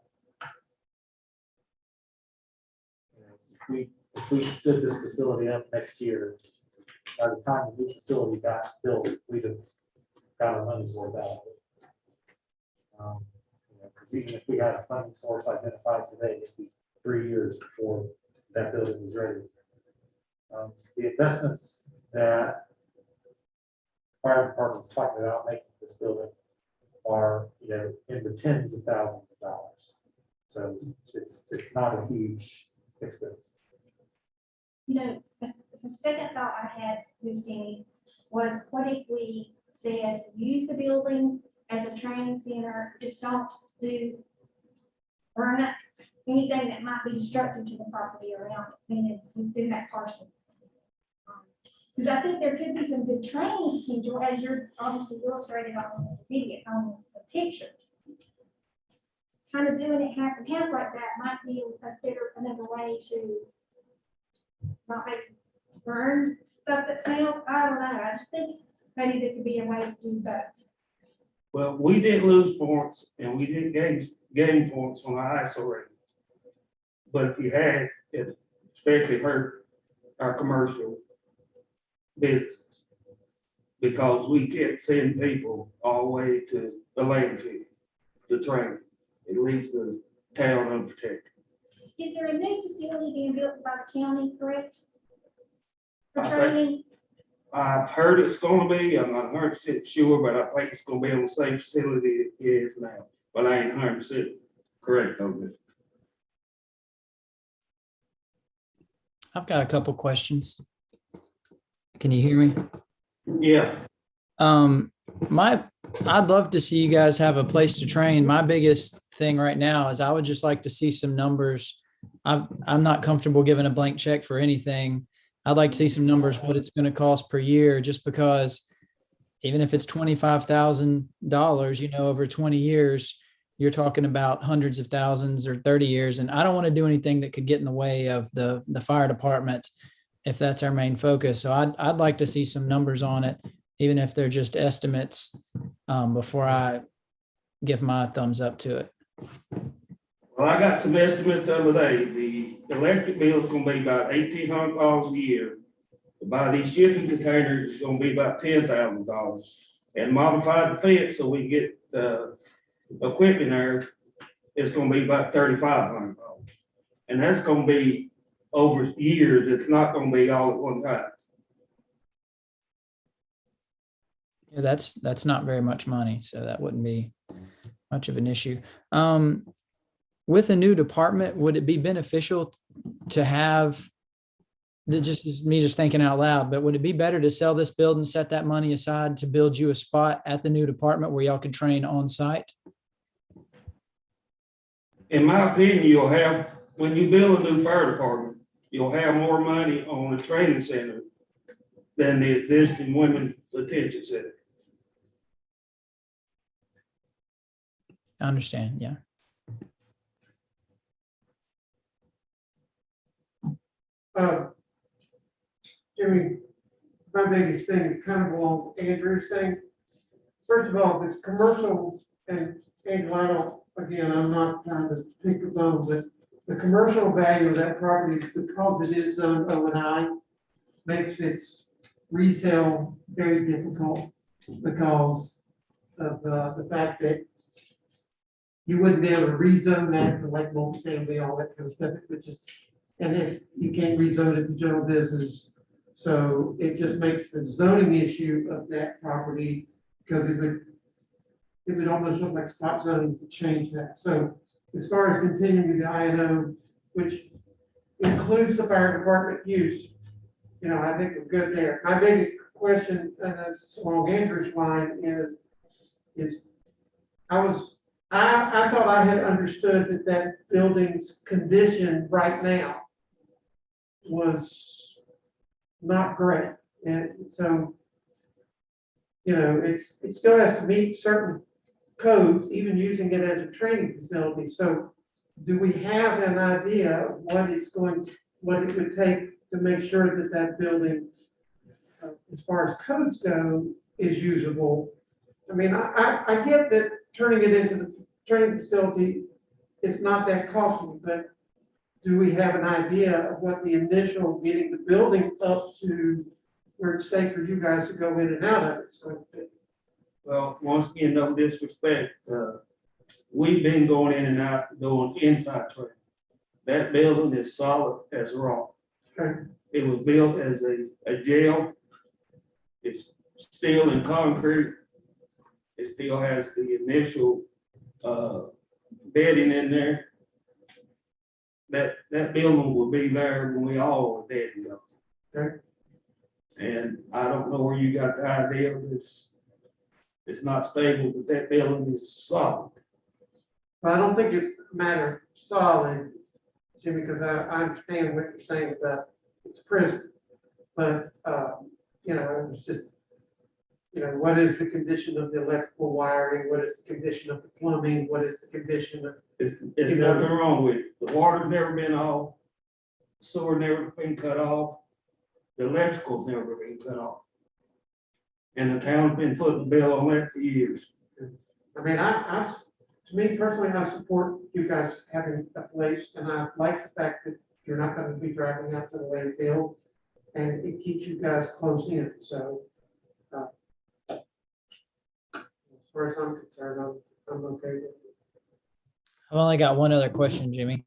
if we stood this facility up next year, by the time the new facility got built, we'd have got our money's worth out of it. Because even if we had a funding source identified today, it'd be 3 years before that building was ready. The investments that fire department's talking about making this building are, in the tens of thousands of dollars. So it's not a huge expense. The second thought I had, Ms. Jenny, was what if we said, use the building as a training center, just don't burn up anything that might be destructive to the property around it, meaning within that parcel. Because I think there could be some good training potential, as you're obviously illustrated on the video, on the pictures. Kind of doing it half and half like that might be another way to not make burn stuff that smells. I don't know. I just think maybe there could be a way to do both. Well, we didn't lose points and we didn't gain points on our ISO rating. But if you had, it especially hurt our commercial business, because we can't send people all the way to the landfill to train. It leaves the town unprotected. Is there a new facility being built by the county, correct? For I think- training? I've heard it's gonna be, I'm not 100% sure, but I think it's gonna be on the same facility it is now, but I ain't 100% correct on this. I've got a couple questions. Can you hear me? Yeah, I'd love to see you guys have a place to train. My biggest thing right now is I would just like to see some numbers. I'm not comfortable giving a blank check for anything. I'd like to see some numbers, what it's going to cost per year, just because even if it's $25,000, over 20 years, you're talking about hundreds of thousands or 30 years. And I don't want to do anything that could get in the way of the fire department if that's our main focus. So I'd like to see some numbers on it, even if they're just estimates, before I give my thumbs up to it. well, I got some estimates the other day. The electric bill is gonna be about $1,800 a year. To buy these shipping containers is gonna be about $10,000. And modify the fence so we can get equipment there, it's gonna be about $3,500. And that's gonna be over years. It's not gonna be all at one time. Yeah, that's not very much money, so that wouldn't be much of an issue. With a new department, would it be beneficial to have me just thinking out loud, but would it be better to sell this building, set that money aside to build you a spot at the new department where y'all could train on site? In my opinion, you'll have, when you build a new fire department, you'll have more money on the training center than the existing women's detention center. I understand, yeah. Jimmy, my biggest thing is kind of along Andrew's thing. First of all, this commercial, and Andrew, I don't, again, I'm not trying to pick a bone, but the commercial value of that property, because it is zoned O&I, makes its resale very difficult because of the fact that you wouldn't be able to rezone that for like multifamily, all that kind of stuff, which is, and it's, you can't rezone it to general business. So it just makes the zoning issue of that property, because it would almost look like spot zoning to change that. So as far as continuing the INO, which includes the fire department use, you know, I think we're good there. My biggest question, and that's along Andrew's line, is I thought I had understood that that building's condition right now was not great. And so, you know, it still has to meet certain codes, even using it as a training facility. So do we have an idea of what it would take to make sure that that building, as far as codes go, is usable? I mean, I get that turning it into the training facility is not that costly, but do we have an idea of what the initial getting the building up to where it's safe for you guys to go in and out of it's going to be? Well, once again, no disrespect, we've been going in and out, doing inside training. That building is solid as rock. Okay. It was built as a jail. It's steel and concrete. It still has the initial bedding in there. That building will be there when we all are dead and gone. Okay. And I don't know where you got the idea that it's not stable, but that building is solid. But I don't think it's a matter of solid, Jimmy, because I understand what you're saying about it's prison. But, you know, it's just, you know, what is the condition of the electrical wiring? What is the condition of the plumbing? What is the condition of? It's nothing wrong with it. The water's never been off, sewer never been cut off, the electrical's never been cut off. And the town's been putting the bill on that for years. I mean, to me personally, I support you guys having a place, and I like the fact that you're not gonna be driving out to the landfill, and it keeps you guys close in, so. As far as I'm concerned, I'm okay with it. I've only got one other question, Jimmy.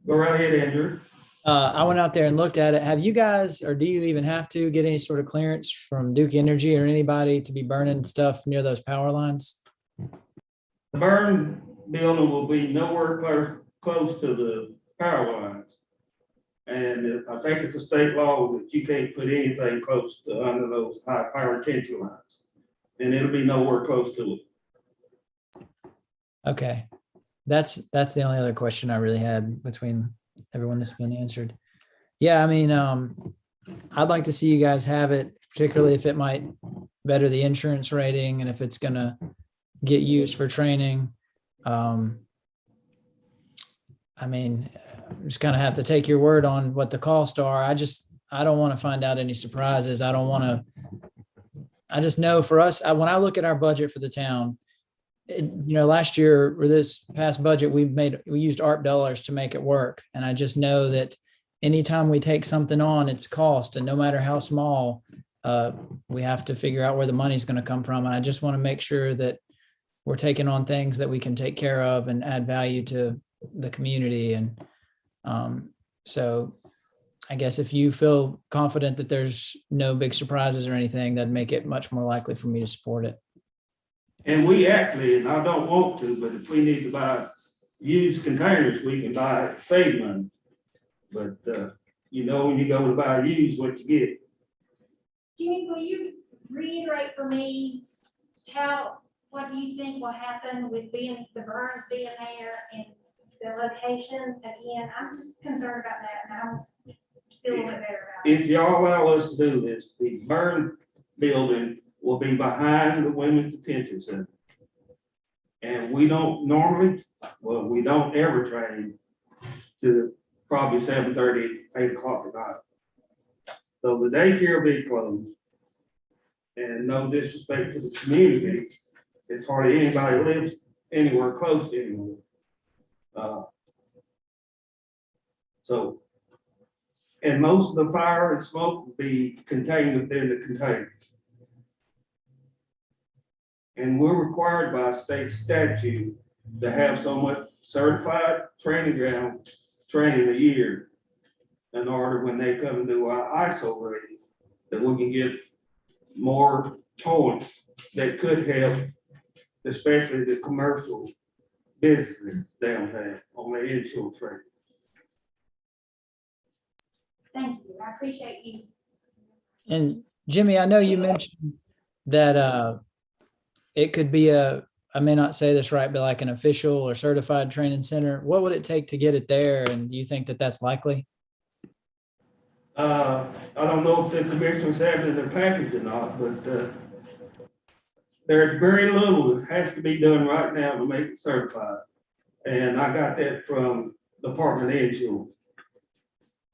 Go right ahead, Andrew. I went out there and looked at it. Have you guys, or do you even have to get any sort of clearance from Duke Energy or anybody to be burning stuff near those power lines? The burn building will be nowhere close to the power lines. And I think it's a state law that you can't put anything close to under those high power retention lines. And it'll be nowhere close to it. Okay. That's the only other question I really had between everyone that's been answered. Yeah, I mean, I'd like to see you guys have it, particularly if it might better the insurance rating and if it's gonna get used for training. I mean, just kind of have to take your word on what the costs are. I don't want to find out any surprises. I just know for us, when I look at our budget for the town, last year or this past budget, we used ARP dollars to make it work. And I just know that anytime we take something on, it's cost, and no matter how small, we have to figure out where the money's going to come from. And I just want to make sure that we're taking on things that we can take care of and add value to the community. And so I guess if you feel confident that there's no big surprises or anything, that'd make it much more likely for me to support it. And we actually, and I don't want to, but if we need to buy used containers, we can buy it, save money. But you know, when you go to buy used, what you get. Jimmy, will you reiterate for me what do you think will happen with the burns being there and the location again? I'm just concerned about that, and I'm feel a little bit better about it. If y'all allow us to do this, the burn building will be behind the women's detention center. And we don't normally, well, we don't ever train to probably 7:30, 8 o'clock at night. So the daycare will be closed. And no disrespect to the community, it's hardly anybody lives anywhere close anymore. So, and most of the fire and smoke will be contained within the container. And we're required by state statute to have so much certified training ground training a year in order when they come and do our ISO rating, that we can get more points that could help, especially the commercial business downtown on the insurance training. Thank you, I appreciate you. And Jimmy, I know you mentioned that it could be I may not say this right, but like an official or certified training center. What would it take to get it there? And do you think that that's likely? I don't know if the commissioners have it in their package or not, but there's very little that has to be done right now to make it certified. And I got that from Department of Insurance.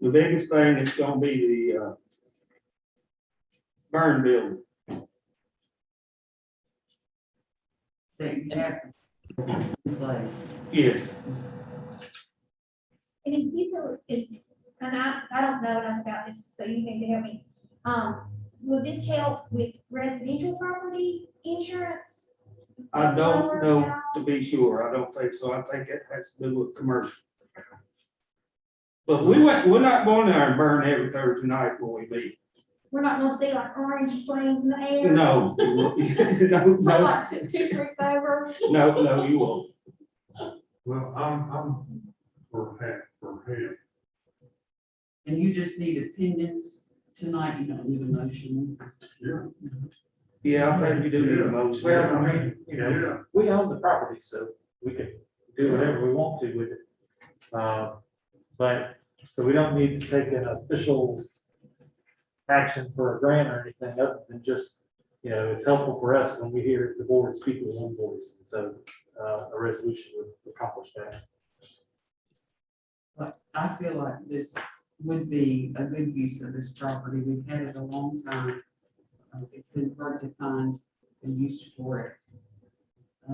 The biggest thing is gonna be the burn building. That you have in place. Yes, And is this, and I don't know enough about this, so you need to help me. Will this help with residential property insurance? I don't know to be sure. I don't think so. I think it has to do with commercial. But we're not going there and burn every Thursday night when we meet. We're not gonna see like orange flames in the air? No, no, no, Like 2 streets over? no, you won't. Well, I'm for him. And you just need attendance tonight, you don't need a motion. Yeah, I think we do need a motion. Well, I mean, you know, we own the property, so we can do whatever we want to with it. But, so we don't need to take an official action for a grant or anything other than just, you know, it's helpful for us when we hear the board speak with one voice. And so a resolution would accomplish that. But I feel like this would be a good use of this property. We've had it a long time. It's been hard to find a use for it. I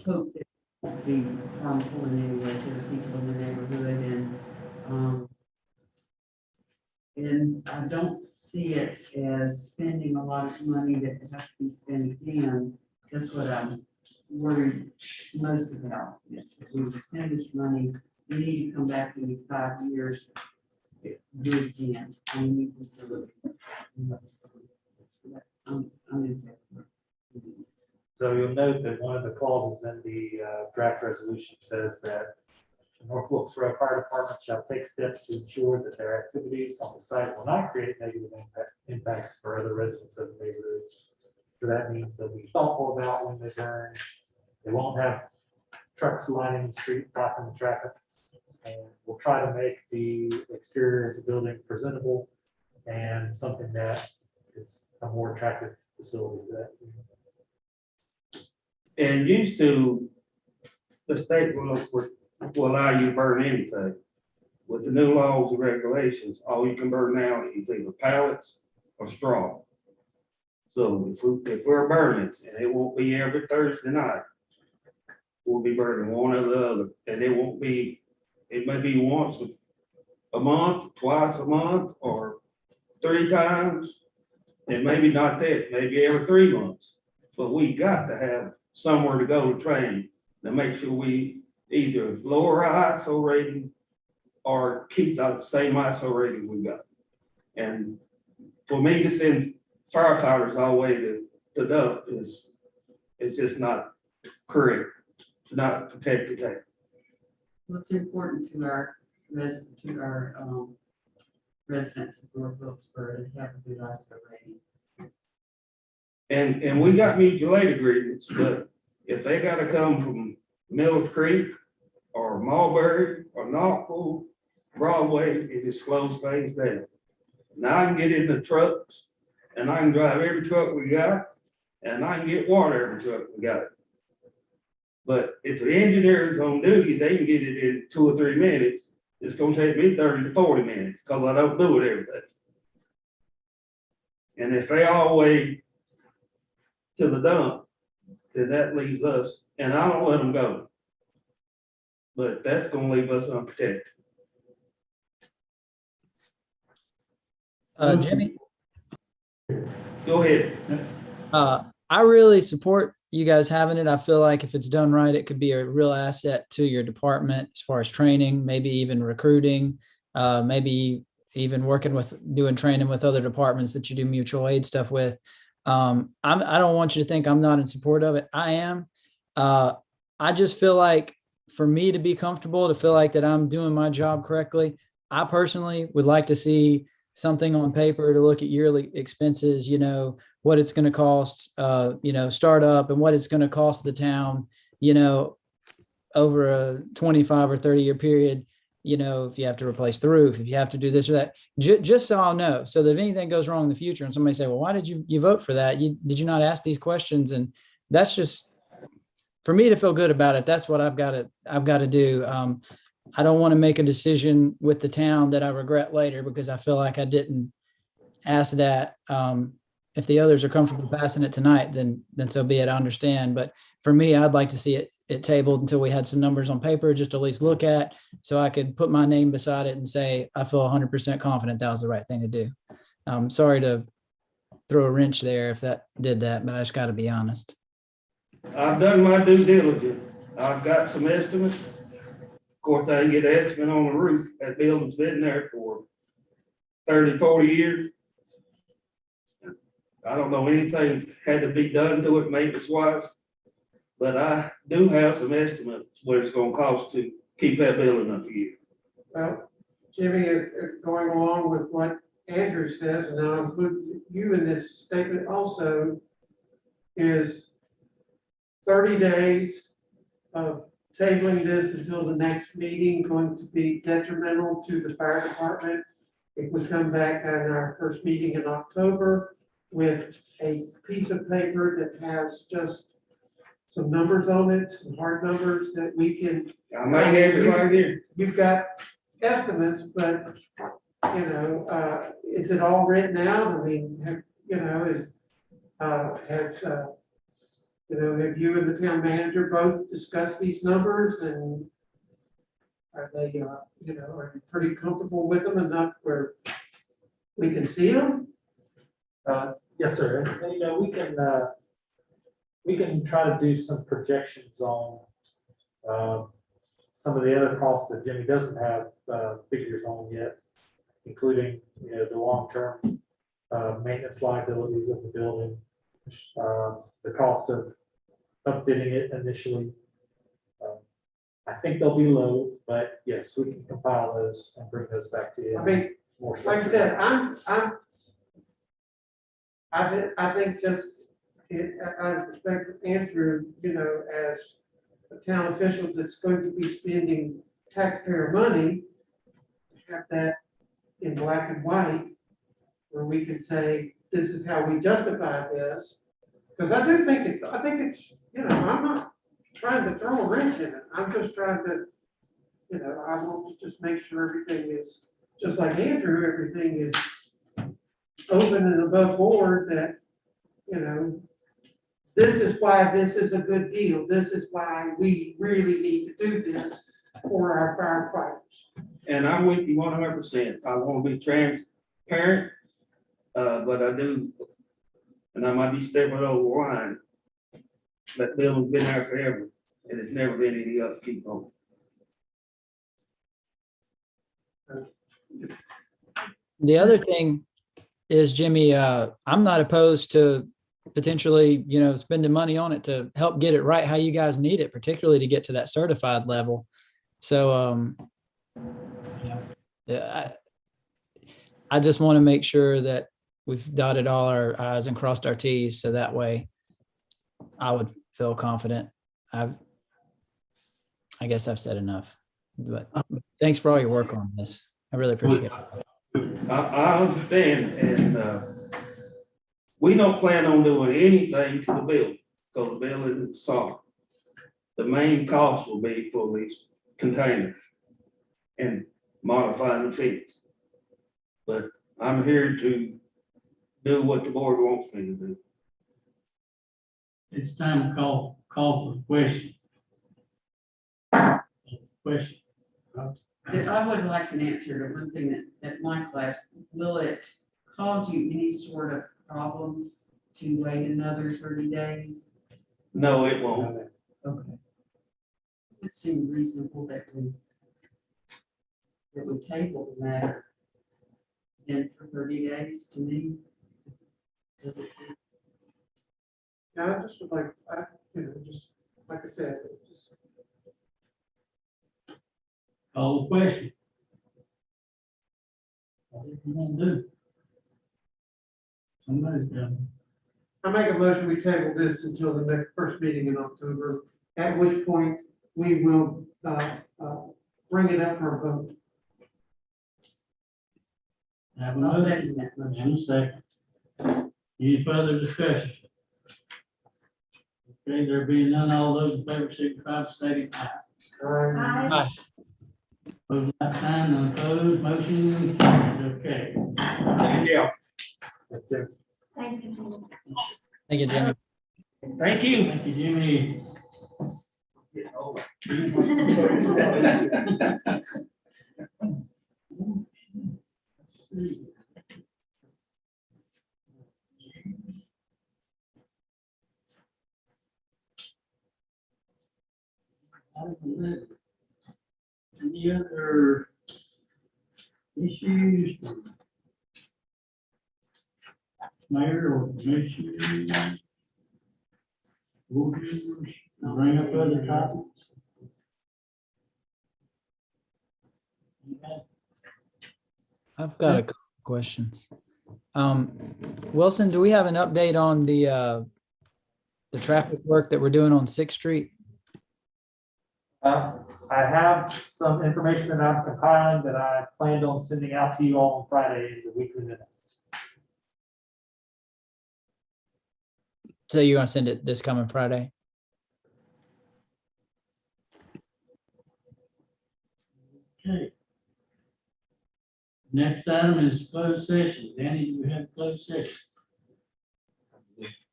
hope that it won't be harmful in any way to the people in the neighborhood, and I don't see it as spending a lot of money that would have to be spent again. That's what I'm worried most about, is if we would spend this money, we need to come back in 5 years, do it again, on a new facility. I'm in favor. So you'll note that one of the clauses in the draft resolution says that the North Wilkesboro Fire Department shall take steps to ensure that their activities on the site will not create negative impacts for other residents of the neighborhood. So that means they'll be thoughtful about when they burn. They won't have trucks lining the street, blocking the traffic. And we'll try to make the exterior of the building presentable and something that is a more attractive facility that. And used to, the state will allow you to burn anything. With the new laws and regulations, all you can burn now is either pallets or straw. So if we're burning, and it won't be every Thursday night, we'll be burning one or the other, and it may be once a month, twice a month, or 3 times. And maybe not that, maybe every 3 months. But we got to have somewhere to go to train to make sure we either lower our ISO rating or keep the same ISO rating we got. And for me to send firefighters all the way to dump it's just not correct, to not protect the town. What's important to our residents of North Wilkesboro to have a good ISO rating. And we got mutual aid agreements, but if they gotta come from Mills Creek or Mulberry or Knoxville, Broadway, it just slows things down. Now I can get in the trucks and I can drive every truck we got and I can get water every truck we got. But if the engineer's on duty, they can get it in 2 or 3 minutes. It's gonna take me 30 to 40 minutes because I don't do it every day. And if they all wait to the dump, then that leaves us, and I don't let them go. But that's gonna leave us unprotected. Jimmy, Go ahead. I really support you guys having it. I feel like if it's done right, it could be a real asset to your department as far as training, maybe even recruiting, maybe even working with doing training with other departments that you do mutual aid stuff with. I don't want you to think I'm not in support of it. I am. I just feel like for me to be comfortable, to feel like that I'm doing my job correctly, I personally would like to see something on paper to look at yearly expenses, you know, what it's going to cost, you know, startup and what it's going to cost the town, you know, over a 25 or 30-year period, you know, if you have to replace the roof, if you have to do this or that, just so I'll know, so that if anything goes wrong in the future and somebody say, well, why did you vote for that? Did you not ask these questions? And that's just, for me to feel good about it, that's what I've got to do. I don't want to make a decision with the town that I regret later because I feel like I didn't ask that. If the others are comfortable passing it tonight, then so be it. I understand. But for me, I'd like to see it tabled until we had some numbers on paper, just to at least look at, so I could put my name beside it and say, I feel 100% confident that was the right thing to do. Sorry to throw a wrench there if that did that, but I just got to be honest. I've done my due diligence. I've got some estimates. Of course, I didn't get an estimate on the roof. That building's been there for 30, 40 years. I don't know anything had to be done to it maintenance wise, but I do have some estimates what it's gonna cost to keep that building up here. Well, Jimmy, going along with what Andrew says, and I'll include you in this statement also, is 30 days of tabling this until the next meeting going to be detrimental to the fire department if we come back at our first meeting in October with a piece of paper that has just some numbers on it, some hard numbers that we can. I might have it right here. You've got estimates, but, you know, is it all written out? I mean, have you and the town manager both discussed these numbers, and are they, are you pretty comfortable with them enough where we can see them? Yes, sir. And, you know, we can try to do some projections on some of the other costs that Jimmy doesn't have figures on yet, including, you know, the long-term maintenance liabilities of the building, the cost of upfitting it initially. I think they'll be low, but yes, we can compile those and bring those back to you. I mean, more like I structured. said, I think just, I respect Andrew, you know, as a town official that's going to be spending taxpayer money, have that in black and white, where we can say, this is how we justify this. Because I think it's, you know, I'm not trying to throw a wrench in it. I'm just trying to, you know, I want to just make sure everything is, just like Andrew, everything is open and above board, that, you know, this is why this is a good deal. This is why we really need to do this for our firefighters. And I'm with you 100%. I want to be transparent, but I do, and I might be stepping over the line. That building's been there forever, and it's never been any upkeep on. The other thing is, Jimmy, I'm not opposed to potentially, you know, spending money on it to help get it right how you guys need it, particularly to get to that certified level. So, yeah, I just want to make sure that we've dotted all our i's and crossed our t's, so that way I would feel confident. I guess I've said enough, but thanks for all your work on this. I really appreciate it. I understand, and we don't plan on doing anything to the building, because the building is solid. The main cost will be for these containers and modifying the fence. But I'm here to do what the board wants me to do. It's time to call for the question. Question. I would like an answer to one thing that my class, will it cause you any sort of problem to wait another 30 days? No, it won't. Okay. It seemed reasonable that we table the matter then for 30 days to me. Does it? Yeah, I just would like, just, like I said, just. Call the question. What do you want to do? Somebody's got. I make a motion, we table this until the next first meeting in October, at which point we will bring it up for a vote. Have a I'll motion. second that motion. And a second. Any further discussion? Okay, there being none, all those in favor signify by stating aye. Aye. Opposed, like sign, none opposed, motion carries. Okay. Yeah. Thank you. Thank you, Jimmy. Thank you. Thank you, Jimmy. Let's see. Any other issues? Mayor or commissioners? Board members, bring up other topics? I've got a couple questions. Wilson, do we have an update on the traffic work that we're doing on 6th Street? I have some information that I'm compiling that I planned on sending out to you all on Friday in the weekly minute. So you're gonna send it this coming Friday? Okay. Next item is closed session. Danny, do we have closed session?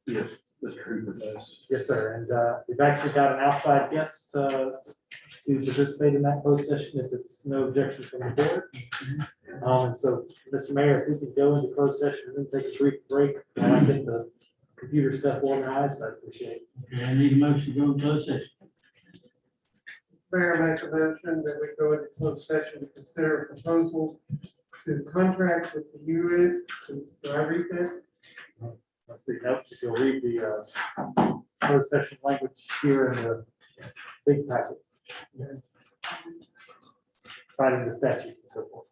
Yes, Mr. Hoover does. Yes, sir. And we've actually got an outside guest to participate in that closed session if it's no objection from the board. And so, Mr. Mayor, if we could go into closed session and then take a brief break while I get the computer stuff organized, I appreciate it. Okay, I need a motion to go into closed session. Mayor makes a motion that we go into closed session to consider a proposal to contract with the UN. Do I read that? Let's see, nope, if you'll read the closed session language here in the big packet. Citing the statute and so forth.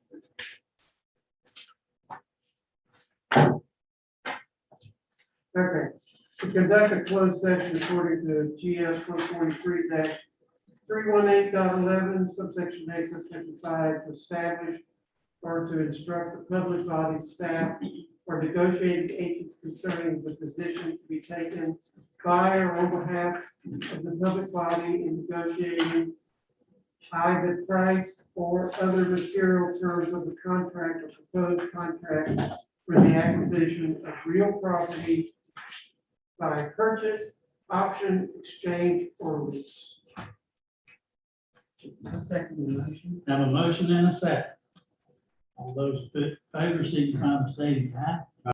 Okay, to conduct a closed session according to GS 143-318.11, subsection A, subsection 5, to establish or to instruct the public body, staff, or negotiating agents concerning the position to be taken by or on behalf of the public body in negotiating either price or other material terms of the contract or proposed contract for the acquisition of real property by purchase, option, exchange, or lease. I'll second the motion. Have a motion and a second. All those in favor signify by stating aye.